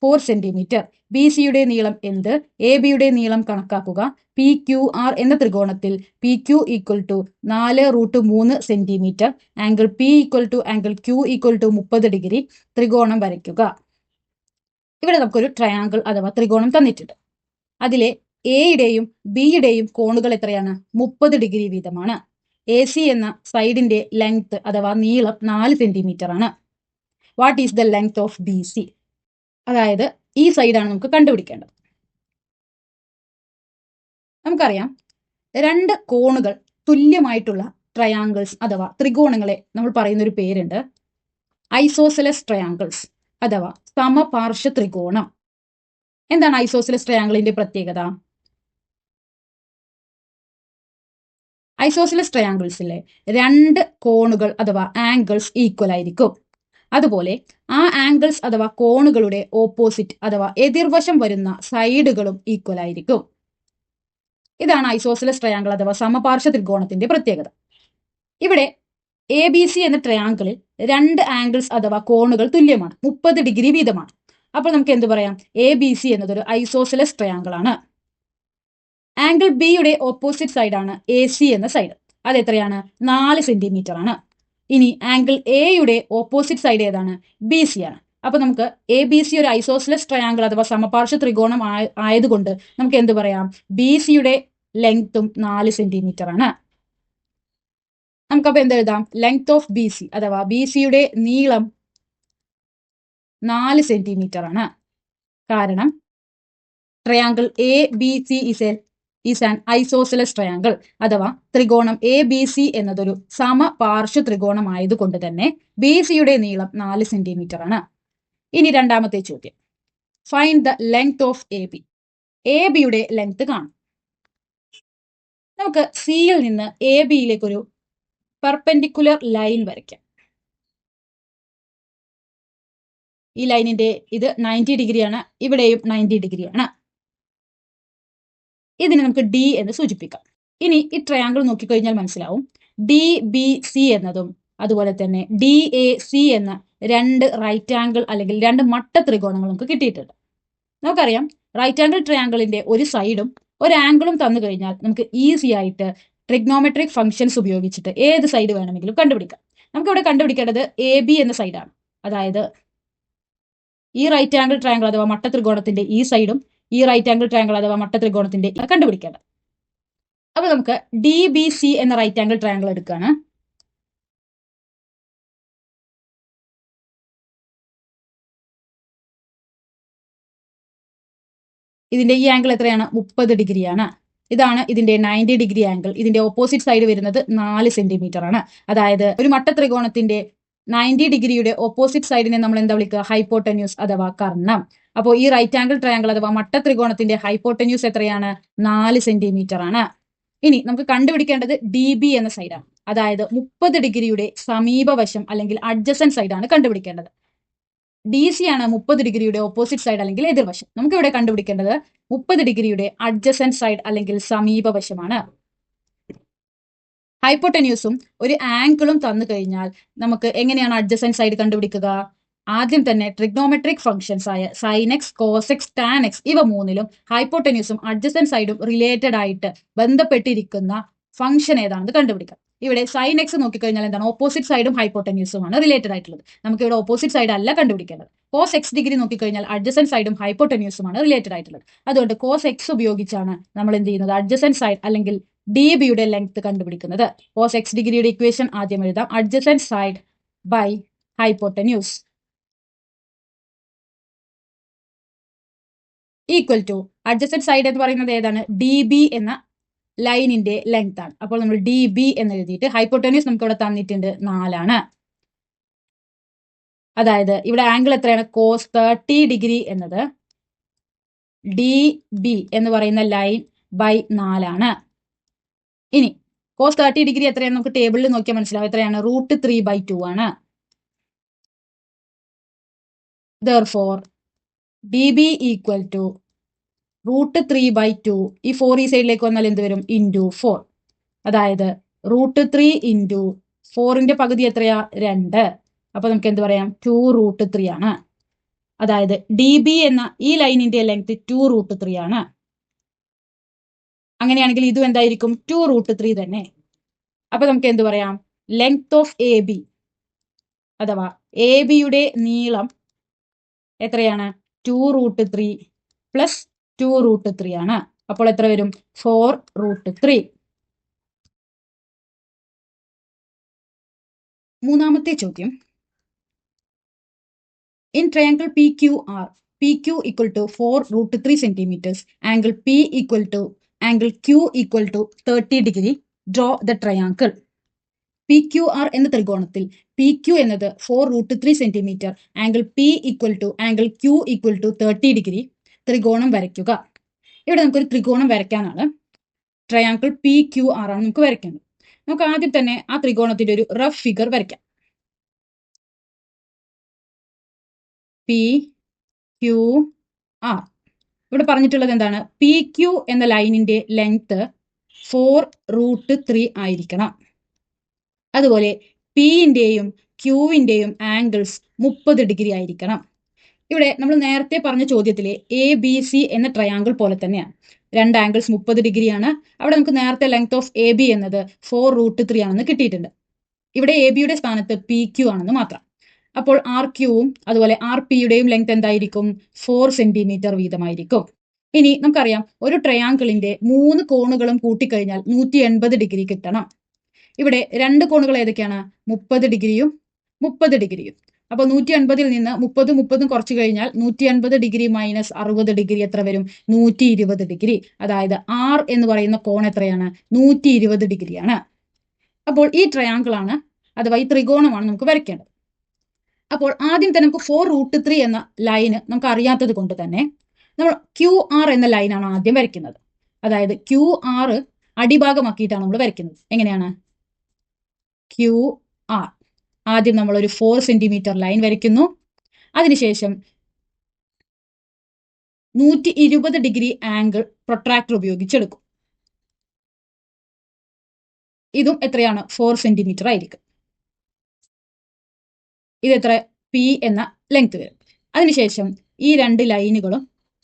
4 centimeter. BCയുടെ നീളം എന്ത്? ABയുടെ നീളം കണക്കാക്കുക. PQR എന്ന ത്രികോണത്തിൽ PQ equal to 4√3 centimeter, angle P equal to angle Q equal to 30 degree, ത്രികോണം വരയ്ക്കുക. ഇവിടെ നമുക്കൊരു ട്രയാങ്കിൾ അഥവാ ത്രികോണം തന്നിട്ടുണ്ട്. അതിലെ എയുടെയും ബിയുടെയും കോണുകൾ എത്രയാണ്? 30 ഡിഗ്രി വീതമാണ്. എ സി എന്ന സൈഡിന്റെ ലെങ്ത് അഥവാ നീളം 4 സെന്റിമീറ്റർ ആണ്. What is the length of B C? അതായത് ഈ സൈഡാണ് നമുക്ക് കണ്ടുപിടിക്കേണ്ടത്. നമുക്കറിയാം, 2 കോണുകൾ തുല്യമായിട്ടുള്ള ട്രയാങ്കിൾസ് അഥവാ ത്രികോണങ്ങളെ നമ്മൾ പറയുന്ന ഒരു പേരുണ്ട്, ഐസോസെലസ് ട്രയാങ്കിൾസ് അഥവാ സമപാർശ്വ ത്രികോണം. എന്താണ് ഐസോസെലസ് ട്രയാങ്കിളിന്റെ പ്രത്യേകത? ഐസോസെലസ് ട്രയാങ്കിൾസിലെ 2 കോണുകൾ അഥവാ ആംഗിൾസ് ഈക്വൽ ആയിരിക്കും. അതുപോലെ ആ ആംഗിൾസ് അഥവാ കോണുകളുടെ ഓപ്പോസിറ്റ് അഥവാ എതിർവശം വരുന്ന സൈഡുകളും ഈക്വൽ ആയിരിക്കും. ഇതാണ് ഐസോസെലസ് ട്രയാങ്കിൾ അഥവാ സമപാർശ്വ ത്രികോണത്തിന്റെ പ്രത്യേകത. ഇവിടെ എ ബി സി എന്ന ട്രയാങ്കിളിൽ 2 ആംഗിൾസ് അഥവാ കോണുകൾ തുല്യമാണ്, 30 ഡിഗ്രി വീതമാണ്. അപ്പോൾ നമുക്ക് എന്ത് പറയാം? എ ബി സി എന്നതൊരു ഐസോസെലസ് ട്രയാങ്കിൾ ആണ്. ആംഗിൾ ബിയുടെ ഓപ്പോസിറ്റ് സൈഡാണ് എ സി എന്ന സൈഡ്. അത് എത്രയാണ്? 4 സെന്റിമീറ്റർ ആണ്. ഇനി ആംഗിൾ എയുടെ ഓപ്പോസിറ്റ് സൈഡ് ഏതാണ്? ബി സി ആണ്. അപ്പൊ നമുക്ക് എ ബി സി ഒരു ഐസോസെലസ് ട്രയാങ്കിൾ അഥവാ സമപാർശ്വ ത്രികോണം ആയതുകൊണ്ട് നമുക്ക് എന്ത് പറയാം? ബി സിയുടെ ലെങ്ത്തും 4 സെന്റിമീറ്റർ ആണ്. നമുക്കപ്പോൾ എന്തെഴുതാം? ലെങ്ത് ഓഫ് ബി സി അഥവാ ബി സിയുടെ നീളം 4 സെന്റിമീറ്റർ ആണ്. കാരണം triangle A B C is A is an isosceles triangle അഥവാ ത്രികോണം ABC എന്നതൊരു സമപാർശ്വ ത്രികോണമായതുകൊണ്ട് തന്നെ BCയുടെ നീളം 4 സെന്റിമീറ്റർ ആണ്. ഇനി രണ്ടാമത്തെ ചോദ്യം, find the length of AB യുടെ ലെങ്ത് കാണും. നമുക്ക് സിയിൽ നിന്ന് ABയിലേക്ക് ഒരു പെർപെൻഡിക്കുലർ ലൈൻ വരയ്ക്കാം. ഈ ലൈനിന്റെ ഇത് 90 ഡിഗ്രിയാണ്, ഇവിടെയും 90 ഡിഗ്രിയാണ്. ഇതിനെ നമുക്ക് D എന്ന് സൂചിപ്പിക്കാം. ഇനി ഈ ട്രയാങ്കിൾ നോക്കിക്കഴിഞ്ഞാൽ മനസ്സിലാവും DBC എന്നതും അതുപോലെ തന്നെ DAC എന്ന രണ്ട് റൈറ്റ് ആംഗിൾ അല്ലെങ്കിൽ രണ്ട് മട്ട ത്രികോണങ്ങൾ നമുക്ക് കിട്ടിയിട്ടുണ്ട്. നമുക്കറിയാം റൈറ്റ് ആംഗിൾ ട്രയാങ്കിളിന്റെ ഒരു സൈഡും ഒരു ആംഗിളും തന്നു കഴിഞ്ഞാൽ നമുക്ക് ഈസി ആയിട്ട് ട്രിഗ്നോമെട്രിക് ഫംഗ്ഷൻസ് ഉപയോഗിച്ചിട്ട് ഏത് സൈഡ് വേണമെങ്കിലും കണ്ടുപിടിക്കാം. നമുക്കിവിടെ കണ്ടുപിടിക്കേണ്ടത് AB എന്ന സൈഡാണ്. അതായത് ഈ റൈറ്റ് ആംഗിൾ ട്രയാങ്കിൾ അഥവാ മട്ട ത്രികോണത്തിന്റെ ഈ സൈഡും ഈ റൈറ്റ് ആംഗിൾ ട്രയാങ്കിൾ അഥവാ മട്ട ത്രികോണത്തിന്റെ കണ്ടുപിടിക്കേണ്ടത്. അപ്പൊ നമുക്ക് DBC എന്ന റൈറ്റ് ആംഗിൾ ട്രയാങ്കിൾ എടുക്കുകയാണ്. ഇതിന്റെ ഈ ആംഗിൾ എത്രയാണ്? 30 ഡിഗ്രിയാണ്. ഇതാണ് ഇതിന്റെ 90 ഡിഗ്രി ആംഗിൾ. ഇതിന്റെ ഓപ്പോസിറ്റ് സൈഡ് വരുന്നത് 4 സെന്റിമീറ്റർ ആണ്. അതായത് ഒരു മട്ട ത്രികോണത്തിന്റെ 90 ഡിഗ്രിയുടെ ഓപ്പോസിറ്റ് സൈഡിനെ നമ്മൾ എന്താ വിളിക്കുക? ഹൈപ്പോട്ടന്യൂസ് അഥവാ കർണം. അപ്പോൾ ഈ റൈറ്റ് ആംഗിൾ ട്രയാങ്കിൾ അഥവാ മട്ട ത്രികോണത്തിന്റെ ഹൈപ്പോട്ടന്യൂസ് എത്രയാണ്? 4 സെന്റിമീറ്റർ ആണ്. ഇനി നമുക്ക് കണ്ടുപിടിക്കേണ്ടത് DB എന്ന സൈഡാണ്. അതായത് 30 ഡിഗ്രിയുടെ സമീപവശം അല്ലെങ്കിൽ അഡ്ജസന്റ് സൈഡാണ് കണ്ടുപിടിക്കേണ്ടത്. DC ആണ് 30 ഡിഗ്രിയുടെ ഓപ്പോസിറ്റ് സൈഡ് അല്ലെങ്കിൽ എതിർവശം. നമുക്ക് ഇവിടെ കണ്ടുപിടിക്കേണ്ടത് 30 ഡിഗ്രിയുടെ അഡ്ജസന്റ് സൈഡ് അല്ലെങ്കിൽ സമീപവശമാണ്. ഹൈപ്പോട്ടന്യൂസും ഒരു ആംഗിളും തന്നു കഴിഞ്ഞാൽ നമുക്ക് എങ്ങനെയാണ് അഡ്ജസന്റ് സൈഡ് കണ്ടുപിടിക്കുക? ആദ്യം തന്നെ ട്രിഗ്നോമെട്രിക് ഫംഗ്ഷൻസ് ആയ sin x, cos x, tan x ഇവ മൂന്നിലും ഹൈപ്പോട്ടന്യൂസും അഡ്ജസന്റ് സൈഡും റിലേറ്റഡ് ആയിട്ട് ബന്ധപ്പെട്ടിരിക്കുന്ന ഫംഗ്ഷൻ ഏതാണെന്ന് കണ്ടുപിടിക്കാം. ഇവിടെ sin x നോക്കിക്കഴിഞ്ഞാൽ എന്താണ്? ഓപ്പോസിറ്റ് സൈഡും ഹൈപ്പോട്ടന്യൂസുമാണ് റിലേറ്റഡ് ആയിട്ടുള്ളത്. നമുക്ക് ഇവിടെ ഓപ്പോസിറ്റ് സൈഡ് അല്ല കണ്ടുപിടിക്കേണ്ടത്. cos x ഡിഗ്രി നോക്കിക്കഴിഞ്ഞാൽ അഡ്ജസന്റ് സൈഡും ഹൈപ്പോട്ടന്യൂസുമാണ് റിലേറ്റഡ് ആയിട്ടുള്ളത്. അതുകൊണ്ട് cos x ഉപയോഗിച്ചാണ് നമ്മൾ എന്ത് ചെയ്യുന്നത്? അഡ്ജസന്റ് സൈഡ് അല്ലെങ്കിൽ DBയുടെ ലെങ്ത് കണ്ടുപിടിക്കുന്നത്. cos x ഡിഗ്രിയുടെ ഇക്വേഷൻ ആദ്യം എഴുതാം. Adjacent side by hypotenuse equal to adjacent side എന്ന് പറയുന്നത് ഏതാണ്? DB എന്ന ലൈനിന്റെ ലെങ്ത് ആണ്. അപ്പോൾ നമ്മൾ DB എന്ന് എഴുതിയിട്ട് ഹൈപ്പോട്ടന്യൂസ് നമുക്ക് ഇവിടെ തന്നിട്ടുണ്ട് 4 ആണ്. അതായത് ഇവിടെ ആംഗിൾ എത്രയാണ്? cos 30 ഡിഗ്രി എന്നത് DB എന്ന് പറയുന്ന ലൈൻ ബൈ 4 ആണ്. ഇനി cos 30 ഡിഗ്രി എത്രയാണ്? നമുക്ക് ടേബിളിൽ നോക്കിയാൽ മനസ്സിലാവും. എത്രയാണ്? √3/2 ആണ്. Therefore DB equal to √3/2. ഈ 4 ഈ സൈഡിലേക്ക് വന്നാൽ എന്ത് വരും? ഇൻറ്റു 4. അതായത് √3 ഇൻറ്റു 4ന്റെ പകുതി എത്രയാ? 2. അപ്പൊ നമുക്ക് എന്ത് പറയാം? 2√3 ആണ്. അതായത് DB എന്ന ഈ ലൈനിന്റെ ലെങ്ത് 2√3 ആണ്. അങ്ങനെയാണെങ്കിൽ ഇതും എന്തായിരിക്കും? 2√3 തന്നെ. അപ്പൊ നമുക്ക് എന്ത് പറയാം? ലെങ്ത് ഓഫ് AB അഥവാ ABയുടെ നീളം എത്രയാണ്? 2√3 പ്ലസ് 2√3 ആണ്. അപ്പോൾ എത്ര വരും? 4√3. മൂന്നാമത്തെ ചോദ്യം, in triangle PQR, PQ equal to 4√3 centimeters, angle P equal to angle Q equal to 30 degree, draw the triangle. PQR എന്ന ത്രികോണത്തിൽ PQ എന്നത് 4√3 centimetre, angle P equal to angle Q equal to 30 degree ത്രികോണം വരയ്ക്കുക. ഇവിടെ നമുക്കൊരു ത്രികോണം വരയ്ക്കാനാണ്. Triangle PQR ആണ് നമുക്ക് വരയ്ക്കേണ്ടത്. നമുക്ക് ആദ്യം തന്നെ ആ ത്രികോണത്തിന്റെ ഒരു റഫ് ഫിഗർ വരയ്ക്കാം. PQR ഇവിടെ പറഞ്ഞിട്ടുള്ളത് എന്താണ്? PQ എന്ന ലൈനിന്റെ ലെങ്ത് 4√3 ആയിരിക്കണം. അതുപോലെ Pന്റെയും Qവിന്റെയും ആംഗിൾസ് 30 ഡിഗ്രി ആയിരിക്കണം. ഇവിടെ നമ്മൾ നേരത്തെ പറഞ്ഞ ചോദ്യത്തിലെ ABC എന്ന ട്രയാങ്കിൾ പോലെ തന്നെയാണ്. രണ്ട് ആംഗിൾസ് 30 ഡിഗ്രിയാണ്. അവിടെ നമുക്ക് നേരത്തെ ലെങ്ത് ഓഫ് AB എന്നത് 4√3 ആണെന്ന് കിട്ടിയിട്ടുണ്ട്. ഇവിടെ ABയുടെ സ്ഥാനത്ത് PQ ആണെന്ന് മാത്രം. അപ്പോൾ RQവും അതുപോലെ RPയുടെയും ലെങ്ത് എന്തായിരിക്കും? 4 സെന്റിമീറ്റർ വീതമായിരിക്കും. ഇനി നമുക്കറിയാം ഒരു ട്രയാങ്കിളിന്റെ 3 കോണുകളും കൂട്ടിക്കഴിഞ്ഞാൽ 180 ഡിഗ്രി കിട്ടണം. ഇവിടെ രണ്ട് കോണുകൾ ഏതൊക്കെയാണ്? 30 ഡിഗ്രിയും 30 ഡിഗ്രിയും. അപ്പോൾ 180 നിന്ന് 30 കുറച്ച് കഴിഞ്ഞാൽ 180 ഡിഗ്രി മൈനസ് 60 ഡിഗ്രി എത്ര വരും? 120 ഡിഗ്രി. അതായത് ആർ എന്ന് പറയുന്ന കോൺ എത്രയാണ്? 120 ഡിഗ്രിയാണ്. അപ്പോൾ ഈ ട്രയാങ്കിൾ ആണ്, അഥവാ ഈ ത്രികോണമാണ് നമുക്ക് വരയ്ക്കേണ്ടത്. അപ്പോൾ ആദ്യം തന്നെ നമുക്ക് 4√3 എന്ന ലൈന് നമുക്ക് അറിയാത്തത് കൊണ്ട് തന്നെ നമ്മൾ QR എന്ന ലൈനാണ് ആദ്യം വരയ്ക്കുന്നത്. അതായത് QR അടിഭാഗമാക്കിയിട്ടാണ് നമ്മൾ വരയ്ക്കുന്നത്. എങ്ങനെയാണ്? QR ആദ്യം നമ്മൾ ഒരു 4 സെന്റിമീറ്റർ ലൈൻ വരയ്ക്കുന്നു. അതിനുശേഷം 120 ഡിഗ്രി ആംഗിൾ പ്രൊട്രാക്ടർ ഉപയോഗിച്ചെടുക്കും. ഇതും എത്രയാണ്? 4 സെന്റിമീറ്റർ ആയിരിക്കും. ഇത് എത്ര? P എന്ന ലെങ്ത് വരും. അതിനുശേഷം ഈ രണ്ട് ലൈനുകളും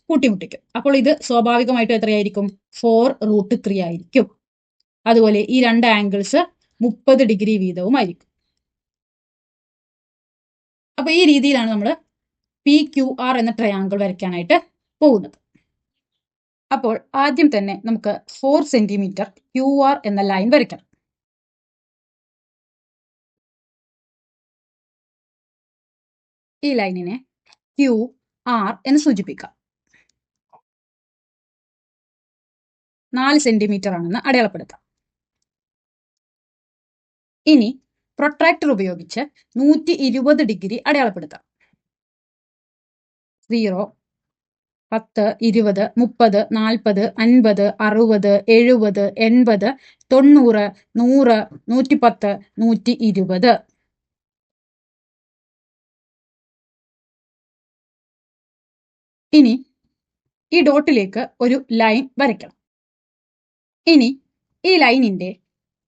കൂട്ടിമുട്ടിക്കും. അപ്പോൾ ഇത് സ്വാഭാവികമായിട്ടും എത്രയായിരിക്കും? 4√3 ആയിരിക്കും. അതുപോലെ ഈ രണ്ട് ആംഗിൾസ് 30 ഡിഗ്രി വീതവുമായിരിക്കും. അപ്പൊ ഈ രീതിയിലാണ് നമ്മൾ PQR എന്ന ട്രയാങ്കിൾ വരയ്ക്കാനായിട്ട് പോകുന്നത്. അപ്പോൾ ആദ്യം തന്നെ നമുക്ക് 4 സെന്റിമീറ്റർ QR എന്ന ലൈൻ വരയ്ക്കണം. ഈ ലൈനിനെ QR എന്ന് സൂചിപ്പിക്കാം. 4 സെന്റിമീറ്റർ ആണെന്ന് അടയാളപ്പെടുത്താം. ഇനി പ്രൊട്രാക്ടർ ഉപയോഗിച്ച് 120 ഡിഗ്രി അടയാളപ്പെടുത്താം. 0, 10, 20, 30, 40, 50, 60, 70, 80, 90, 100, 110, 120. ഇനി ഈ ഡോട്ടിലേക്ക് ഒരു ലൈൻ വരയ്ക്കണം. ഇനി ഈ ലൈനിന്റെ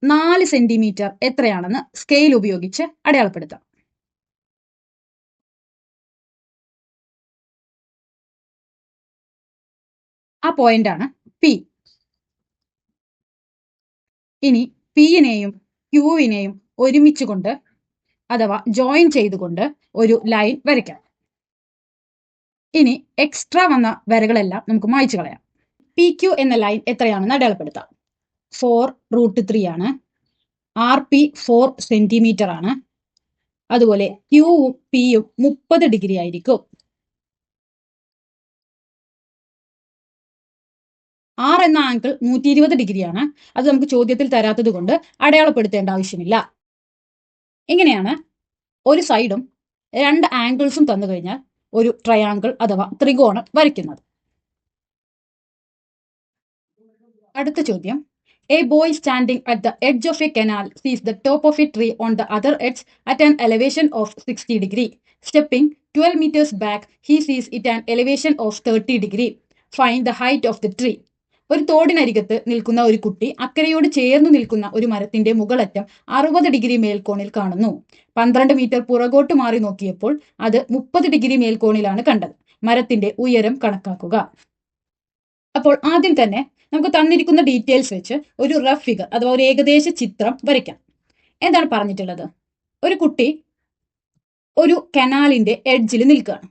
4 സെന്റിമീറ്റർ എത്രയാണെന്ന് സ്കെയിൽ ഉപയോഗിച്ച് അടയാളപ്പെടുത്താം. ആ പോയിന്റ് ആണ് P. ഇനി Pനെയും Qവിനെയും ഒരുമിച്ചുകൊണ്ട് അഥവാ ജോയിൻ ചെയ്തുകൊണ്ട് ഒരു ലൈൻ വരയ്ക്കാം. ഇനി എക്സ്ട്രാ വന്ന വരകളെല്ലാം നമുക്ക് മായ്ച്ചു കളയാം. PQ എന്ന ലൈൻ എത്രയാണെന്ന് അടയാളപ്പെടുത്താം. 4√3 ആണ്. RP 4 സെന്റിമീറ്റർ ആണ്. അതുപോലെ Qവും Pയും 30 ഡിഗ്രി ആയിരിക്കും. R എന്ന ആംഗിൾ 120 ഡിഗ്രിയാണ്. അത് നമുക്ക് ചോദ്യത്തിൽ തരാത്തത് കൊണ്ട് അടയാളപ്പെടുത്തേണ്ട ആവശ്യമില്ല. ഇങ്ങനെയാണ് ഒരു സൈഡും രണ്ട് ആംഗിൾസും തന്നു കഴിഞ്ഞാൽ ഒരു ട്രയാങ്കിൾ അഥവാ ത്രികോണം വരയ്ക്കുന്നത്. അടുത്ത ചോദ്യം. A boy standing at the edge of a canal sees the top of a tree on the other edge at an elevation of 60 degree. Stepping 12 meters back, he sees it an elevation of 30 degree. Find the height of the tree. ഒരു തോടിനരികത്ത് നിൽക്കുന്ന ഒരു കുട്ടി അക്കരയോട് ചേർന്ന് നിൽക്കുന്ന ഒരു മരത്തിന്റെ മുകളറ്റം 60 degree മേൽക്കോണിൽ കാണുന്നു. 12 metre പുറകോട്ട് മാറി നോക്കിയപ്പോൾ അത് 30 ഡിഗ്രി മേൽക്കോണിലാണ് കണ്ടത്. മരത്തിന്റെ ഉയരം കണക്കാക്കുക. അപ്പോൾ ആദ്യം തന്നെ നമുക്ക് തന്നിരിക്കുന്ന ഡീറ്റെയിൽസ് വെച്ച് ഒരു റഫ് ഫിഗർ അഥവാ ഒരു ഏകദേശ ചിത്രം വരയ്ക്കാം. എന്താണ് പറഞ്ഞിട്ടുള്ളത്? ഒരു കുട്ടി ഒരു കനാലിന്റെ എഡ്ജിൽ നിൽക്കുകയാണ്.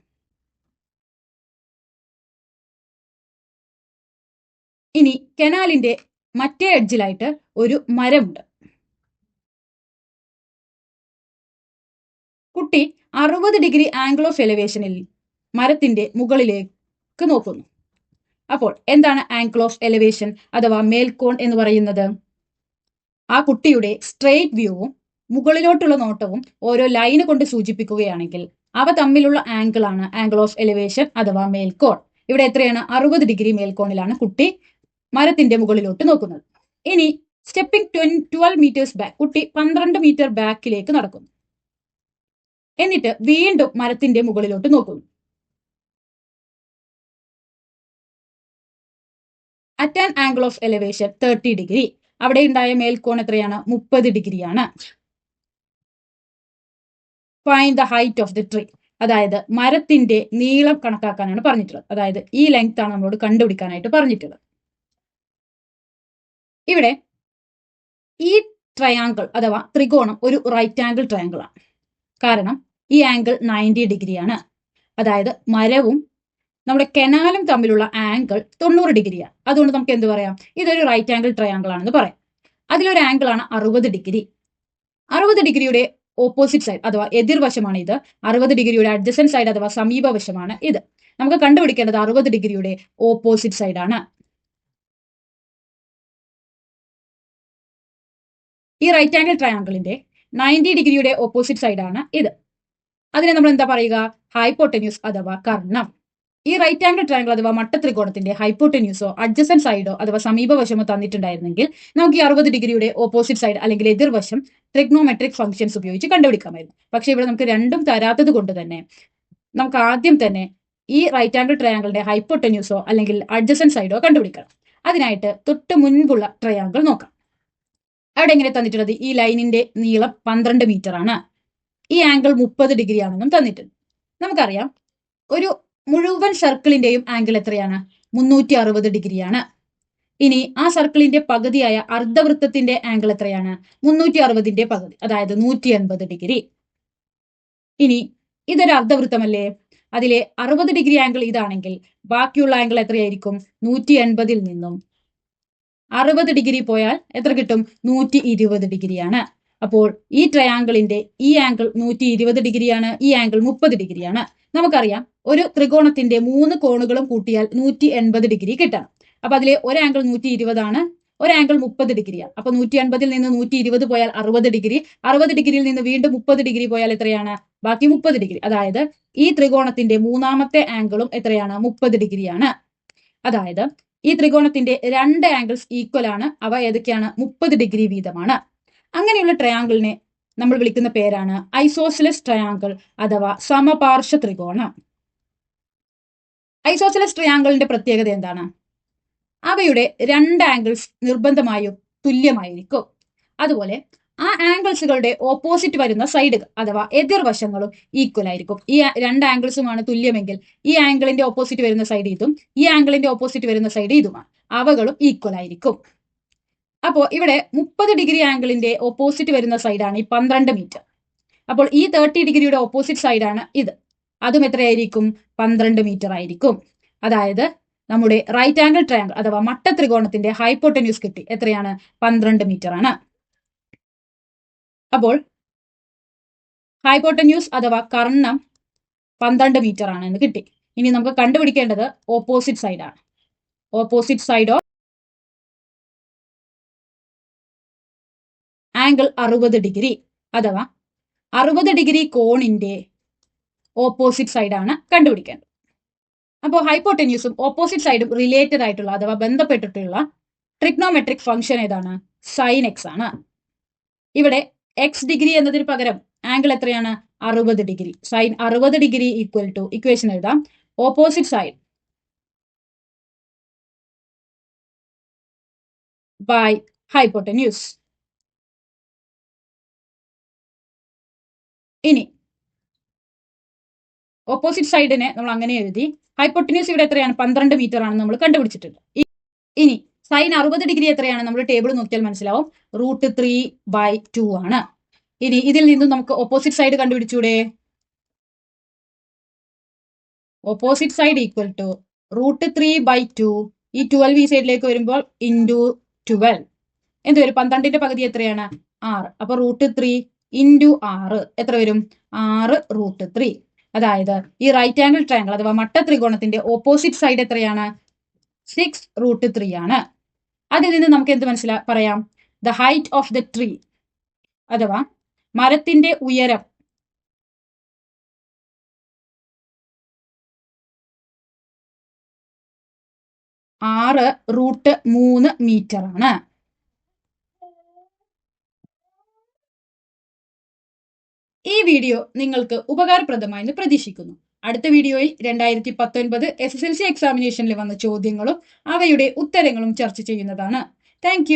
ഇനി കനാലിന്റെ മറ്റേ എഡ്ജിലായിട്ട് ഒരു മരമുണ്ട്. കുട്ടി 60 ഡിഗ്രി ആംഗിൾ ഓഫ് എലിവേഷനിൽ മരത്തിന്റെ മുകളിലേക്ക് നോക്കുന്നു. അപ്പോൾ എന്താണ് ആംഗിൾ ഓഫ് എലിവേഷൻ അഥവാ മേൽക്കോൺ എന്ന് പറയുന്നത്? ആ കുട്ടിയുടെ സ്ട്രെയിറ്റ് വ്യൂവും മുകളിലോട്ടുള്ള നോട്ടവും ഓരോ ലൈന് കൊണ്ട് സൂചിപ്പിക്കുകയാണെങ്കിൽ അവ തമ്മിലുള്ള ആംഗിൾ ആണ് ആംഗിൾ ഓഫ് എലിവേഷൻ അഥവാ മേൽക്കോൺ. ഇവിടെ എത്രയാണ്? 60 ഡിഗ്രി മേൽക്കോണിലാണ് കുട്ടി മരത്തിന്റെ മുകളിലോട്ട് നോക്കുന്നത്. ഇനി സ്റ്റെപ്പിംഗ് 12 മീറ്റേഴ്സ് ബാക്ക്, കുട്ടി 12 മീറ്റർ ബാക്കിലേക്ക് നടക്കുന്നു. എന്നിട്ട് വീണ്ടും മരത്തിന്റെ മുകളിലോട്ട് നോക്കുന്നു. At an angle of elevation 30 degree, അവിടെ ഉണ്ടായ മേൽക്കോൺ എത്രയാണ്? 30 ഡിഗ്രിയാണ്. Find the height of the tree, അതായത് മരത്തിന്റെ നീളം കണക്കാക്കാനാണ് പറഞ്ഞിട്ടുള്ളത്. അതായത് ഈ ലെങ്ത് ആണ് നമ്മളോട് കണ്ടുപിടിക്കാനായിട്ട് പറഞ്ഞിട്ടുള്ളത്. ഇവിടെ ഈ ട്രയാങ്കിൾ അഥവാ ത്രികോണം ഒരു റൈറ്റ് ആംഗിൾ ട്രയാങ്കിൾ ആണ്. കാരണം ഈ ആംഗിൾ 90 ഡിഗ്രിയാണ്. അതായത് മരവും നമ്മുടെ കനാലും തമ്മിലുള്ള ആംഗിൾ 90 ഡിഗ്രിയാണ്. അതുകൊണ്ട് നമുക്ക് എന്ത് പറയാം? ഇതൊരു റൈറ്റ് ആംഗിൾ ട്രയാങ്കിൾ ആണെന്ന് പറയാം. അതിലൊരു ആംഗിൾ ആണ് 60 ഡിഗ്രി. 60 ഡിഗ്രിയുടെ ഓപ്പോസിറ്റ് സൈഡ് അഥവാ എതിർവശമാണ് ഇത്. 60 ഡിഗ്രിയുടെ അഡ്ജസന്റ് സൈഡ് അഥവാ സമീപവശമാണ് ഇത്. നമുക്ക് കണ്ടുപിടിക്കേണ്ടത് 60 ഡിഗ്രിയുടെ ഓപ്പോസിറ്റ് സൈഡ് ആണ്. ഈ റൈറ്റ് ആംഗിൾ ട്രയാങ്കിളിന്റെ 90 ഡിഗ്രിയുടെ ഓപ്പോസിറ്റ് സൈഡ് ആണ് ഇത്. അതിനെ നമ്മൾ എന്താ പറയുക? ഹൈപ്പോട്ടന്യൂസ് അഥവാ കർണം. ഈ റൈറ്റ് ആംഗിൾ ട്രയാങ്കിൾ അഥവാ മട്ടത്രികോണത്തിന്റെ ഹൈപ്പോട്ടന്യൂസോ അഡ്ജസന്റ് സൈഡോ അഥവാ സമീപവശമോ തന്നിട്ടുണ്ടായിരുന്നെങ്കിൽ നമുക്ക് ഈ 60 ഡിഗ്രിയുടെ ഓപ്പോസിറ്റ് സൈഡ് അല്ലെങ്കിൽ എതിർവശം ട്രിഗ്നോമെട്രിക് ഫംഗ്ഷൻസ് ഉപയോഗിച്ച് കണ്ടുപിടിക്കാമായിരുന്നു. പക്ഷേ ഇവിടെ നമുക്ക് രണ്ടും തരാത്തത് കൊണ്ട് തന്നെ നമുക്ക് ആദ്യം തന്നെ ഈ റൈറ്റ് ആംഗിൾ ട്രയാങ്കിളിന്റെ ഹൈപ്പോട്ടന്യൂസോ അല്ലെങ്കിൽ അഡ്ജസന്റ് സൈഡോ കണ്ടുപിടിക്കണം. അതിനായിട്ട് തൊട്ട് മുൻപുള്ള ട്രയാങ്കിൾ നോക്കാം. അവിടെ എങ്ങനെ തന്നിട്ടുള്ളത്? ഈ ലൈനിന്റെ നീളം 12 മീറ്റർ ആണ്. ഈ ആംഗിൾ 30 ഡിഗ്രി ആണെന്നും തന്നിട്ടുണ്ട്. നമുക്കറിയാം ഒരു മുഴുവൻ സർക്കിളിന്റെയും ആംഗിൾ എത്രയാണ്? 360 ഡിഗ്രിയാണ്. ഇനി ആ സർക്കിളിന്റെ പകുതിയായ അർദ്ധവൃത്തത്തിന്റെ ആംഗിൾ എത്രയാണ്? 360ന്റെ പകുതി, അതായത് 180 ഡിഗ്രി. ഇനി ഇതൊരു അർദ്ധവൃത്തമല്ലേ? അതിലെ 60 ഡിഗ്രി ആംഗിൾ ഇതാണെങ്കിൽ ബാക്കിയുള്ള ആംഗിൾ എത്രയായിരിക്കും? 180ൽ നിന്നും 60 ഡിഗ്രി പോയാൽ എത്ര കിട്ടും? 120 ഡിഗ്രിയാണ്. അപ്പോൾ ഈ ട്രയാങ്കിളിന്റെ ഈ ആംഗിൾ 120 ഡിഗ്രിയാണ്, ഈ ആംഗിൾ 30 ഡിഗ്രിയാണ്. നമുക്കറിയാം ഒരു ത്രികോണത്തിന്റെ 3 കോണുകളും കൂട്ടിയാൽ 180 ഡിഗ്രി കിട്ടണം. അപ്പൊ അതിലെ ഒരു ആംഗിൾ 120 ആണ്, ഒരു ആംഗിൾ 30 ഡിഗ്രിയാണ്. അപ്പൊ 180ൽ നിന്ന് 120 പോയാൽ 60 ഡിഗ്രി, 60 ഡിഗ്രിയിൽ നിന്ന് വീണ്ടും 30 ഡിഗ്രി പോയാൽ എത്രയാണ്? ബാക്കി 30 ഡിഗ്രി. അതായത് ഈ ത്രികോണത്തിന്റെ മൂന്നാമത്തെ ആംഗിളും എത്രയാണ്? 30 ഡിഗ്രിയാണ്. അതായത് ഈ ത്രികോണത്തിന്റെ 2 ആംഗിൾസ് ഈക്വൽ ആണ്. അവ ഏതൊക്കെയാണ്? 30 ഡിഗ്രി വീതമാണ്. അങ്ങനെയുള്ള ട്രയാങ്കിളിനെ നമ്മൾ വിളിക്കുന്ന പേരാണ് ഐസോസെലസ് ട്രയാങ്കിൾ അഥവാ സമപാർശ്വ ത്രികോണം. ഐസോസെലസ് ട്രയാങ്കിളിന്റെ പ്രത്യേകത എന്താണ്? അവയുടെ 2 ആംഗിൾസ് നിർബന്ധമായും തുല്യമായിരിക്കും. അതുപോലെ ആ ആംഗിൾസുകളുടെ ഓപ്പോസിറ്റ് വരുന്ന സൈഡുകൾ അഥവാ എതിർവശങ്ങളും ഈക്വൽ ആയിരിക്കും. ഈ 2 ആംഗിൾസുമാണ് തുല്യമെങ്കിൽ ഈ ആംഗിളിന്റെ ഓപ്പോസിറ്റ് വരുന്ന സൈഡ് ഇതും, ഈ ആംഗിളിന്റെ ഓപ്പോസിറ്റ് വരുന്ന സൈഡ് ഇതുമാണ്. അവകളും ഈക്വൽ ആയിരിക്കും. അപ്പോൾ ഇവിടെ 30 ഡിഗ്രി ആംഗിളിന്റെ ഓപ്പോസിറ്റ് വരുന്ന സൈഡാണ് ഈ 12 മീറ്റർ. അപ്പോൾ ഈ 30 ഡിഗ്രിയുടെ ഓപ്പോസിറ്റ് സൈഡാണ് ഇത്. അതും എത്രയായിരിക്കും? 12 മീറ്റർ ആയിരിക്കും. അതായത് നമ്മുടെ റൈറ്റ് ആംഗിൾ ട്രയാങ്കിൾ അഥവാ മട്ടത്രികോണത്തിന്റെ ഹൈപ്പോട്ടന്യൂസ് കിട്ടി. എത്രയാണ്? 12 മീറ്റർ ആണ്. അപ്പോൾ ഹൈപ്പോട്ടന്യൂസ് അഥവാ കർണം 12 മീറ്റർ ആണ് എന്ന് കിട്ടി. ഇനി നമുക്ക് കണ്ടുപിടിക്കേണ്ടത് ഓപ്പോസിറ്റ് സൈഡാണ്. Opposite side of angle 60 degree അഥവാ 60 ഡിഗ്രി കോണിന്റെ ഓപ്പോസിറ്റ് സൈഡാണ് കണ്ടുപിടിക്കേണ്ടത്. അപ്പോൾ ഹൈപ്പോട്ടന്യൂസും ഓപ്പോസിറ്റ് സൈഡും റിലേറ്റഡ് ആയിട്ടുള്ള അഥവാ ബന്ധപ്പെട്ടിട്ടുള്ള ട്രിഗ്നോമെട്രിക് ഫംഗ്ഷൻ ഏതാണ്? സൈൻ എക്സ് ആണ്. ഇവിടെ എക്സ് ഡിഗ്രി എന്നതിന് പകരം ആംഗിൾ എത്രയാണ്? 60 degree. Sine 60 degree equal to equation എഴുതാം. Opposite side by hypotenuse. ഇനി ഓപ്പോസിറ്റ് സൈഡിനെ നമ്മൾ അങ്ങനെ എഴുതി. ഹൈപ്പോട്ടന്യൂസ് ഇവിടെ എത്രയാണ്? 12 മീറ്റർ ആണ് നമ്മൾ കണ്ടുപിടിച്ചിട്ടുണ്ട്. ഇനി സൈൻ 60 ഡിഗ്രി എത്രയാണ്? നമ്മൾ ടേബിൾ നോക്കിയാൽ മനസ്സിലാവും. √3/2 ആണ്. ഇനി ഇതിൽ നിന്നും നമുക്ക് ഓപ്പോസിറ്റ് സൈഡ് കണ്ടുപിടിച്ചൂടെ? Opposite side equal to √3/2. ഈ 12 ഈ സൈഡിലേക്ക് വരുമ്പോൾ ഇൻറ്റു 12 എന്ത് വരും? 12ന്റെ പകുതി എത്രയാണ്? 6. അപ്പൊ √3 ഇൻറ്റു 6 എത്ര വരും? 6√3. അതായത് ഈ റൈറ്റ് ആംഗിൾ ട്രയാങ്കിൾ അഥവാ മട്ടത്രികോണത്തിന്റെ ഓപ്പോസിറ്റ് സൈഡ് എത്രയാണ്? 6√3 ആണ്. അതിൽ നിന്ന് നമുക്ക് എന്ത് പറയാം? The height of the tree അഥവാ മരത്തിന്റെ ഉയരം √3 മീറ്റർ ആണ്. ഈ വീഡിയോ നിങ്ങൾക്ക് ഉപകാരപ്രദമായെന്ന് പ്രതീക്ഷിക്കുന്നു. അടുത്ത വീഡിയോയിൽ 2019 SSLC എക്സാമിനേഷനിൽ വന്ന ചോദ്യങ്ങളും അവയുടെ ഉത്തരങ്ങളും ചർച്ച ചെയ്യുന്നതാണ്. താങ്ക്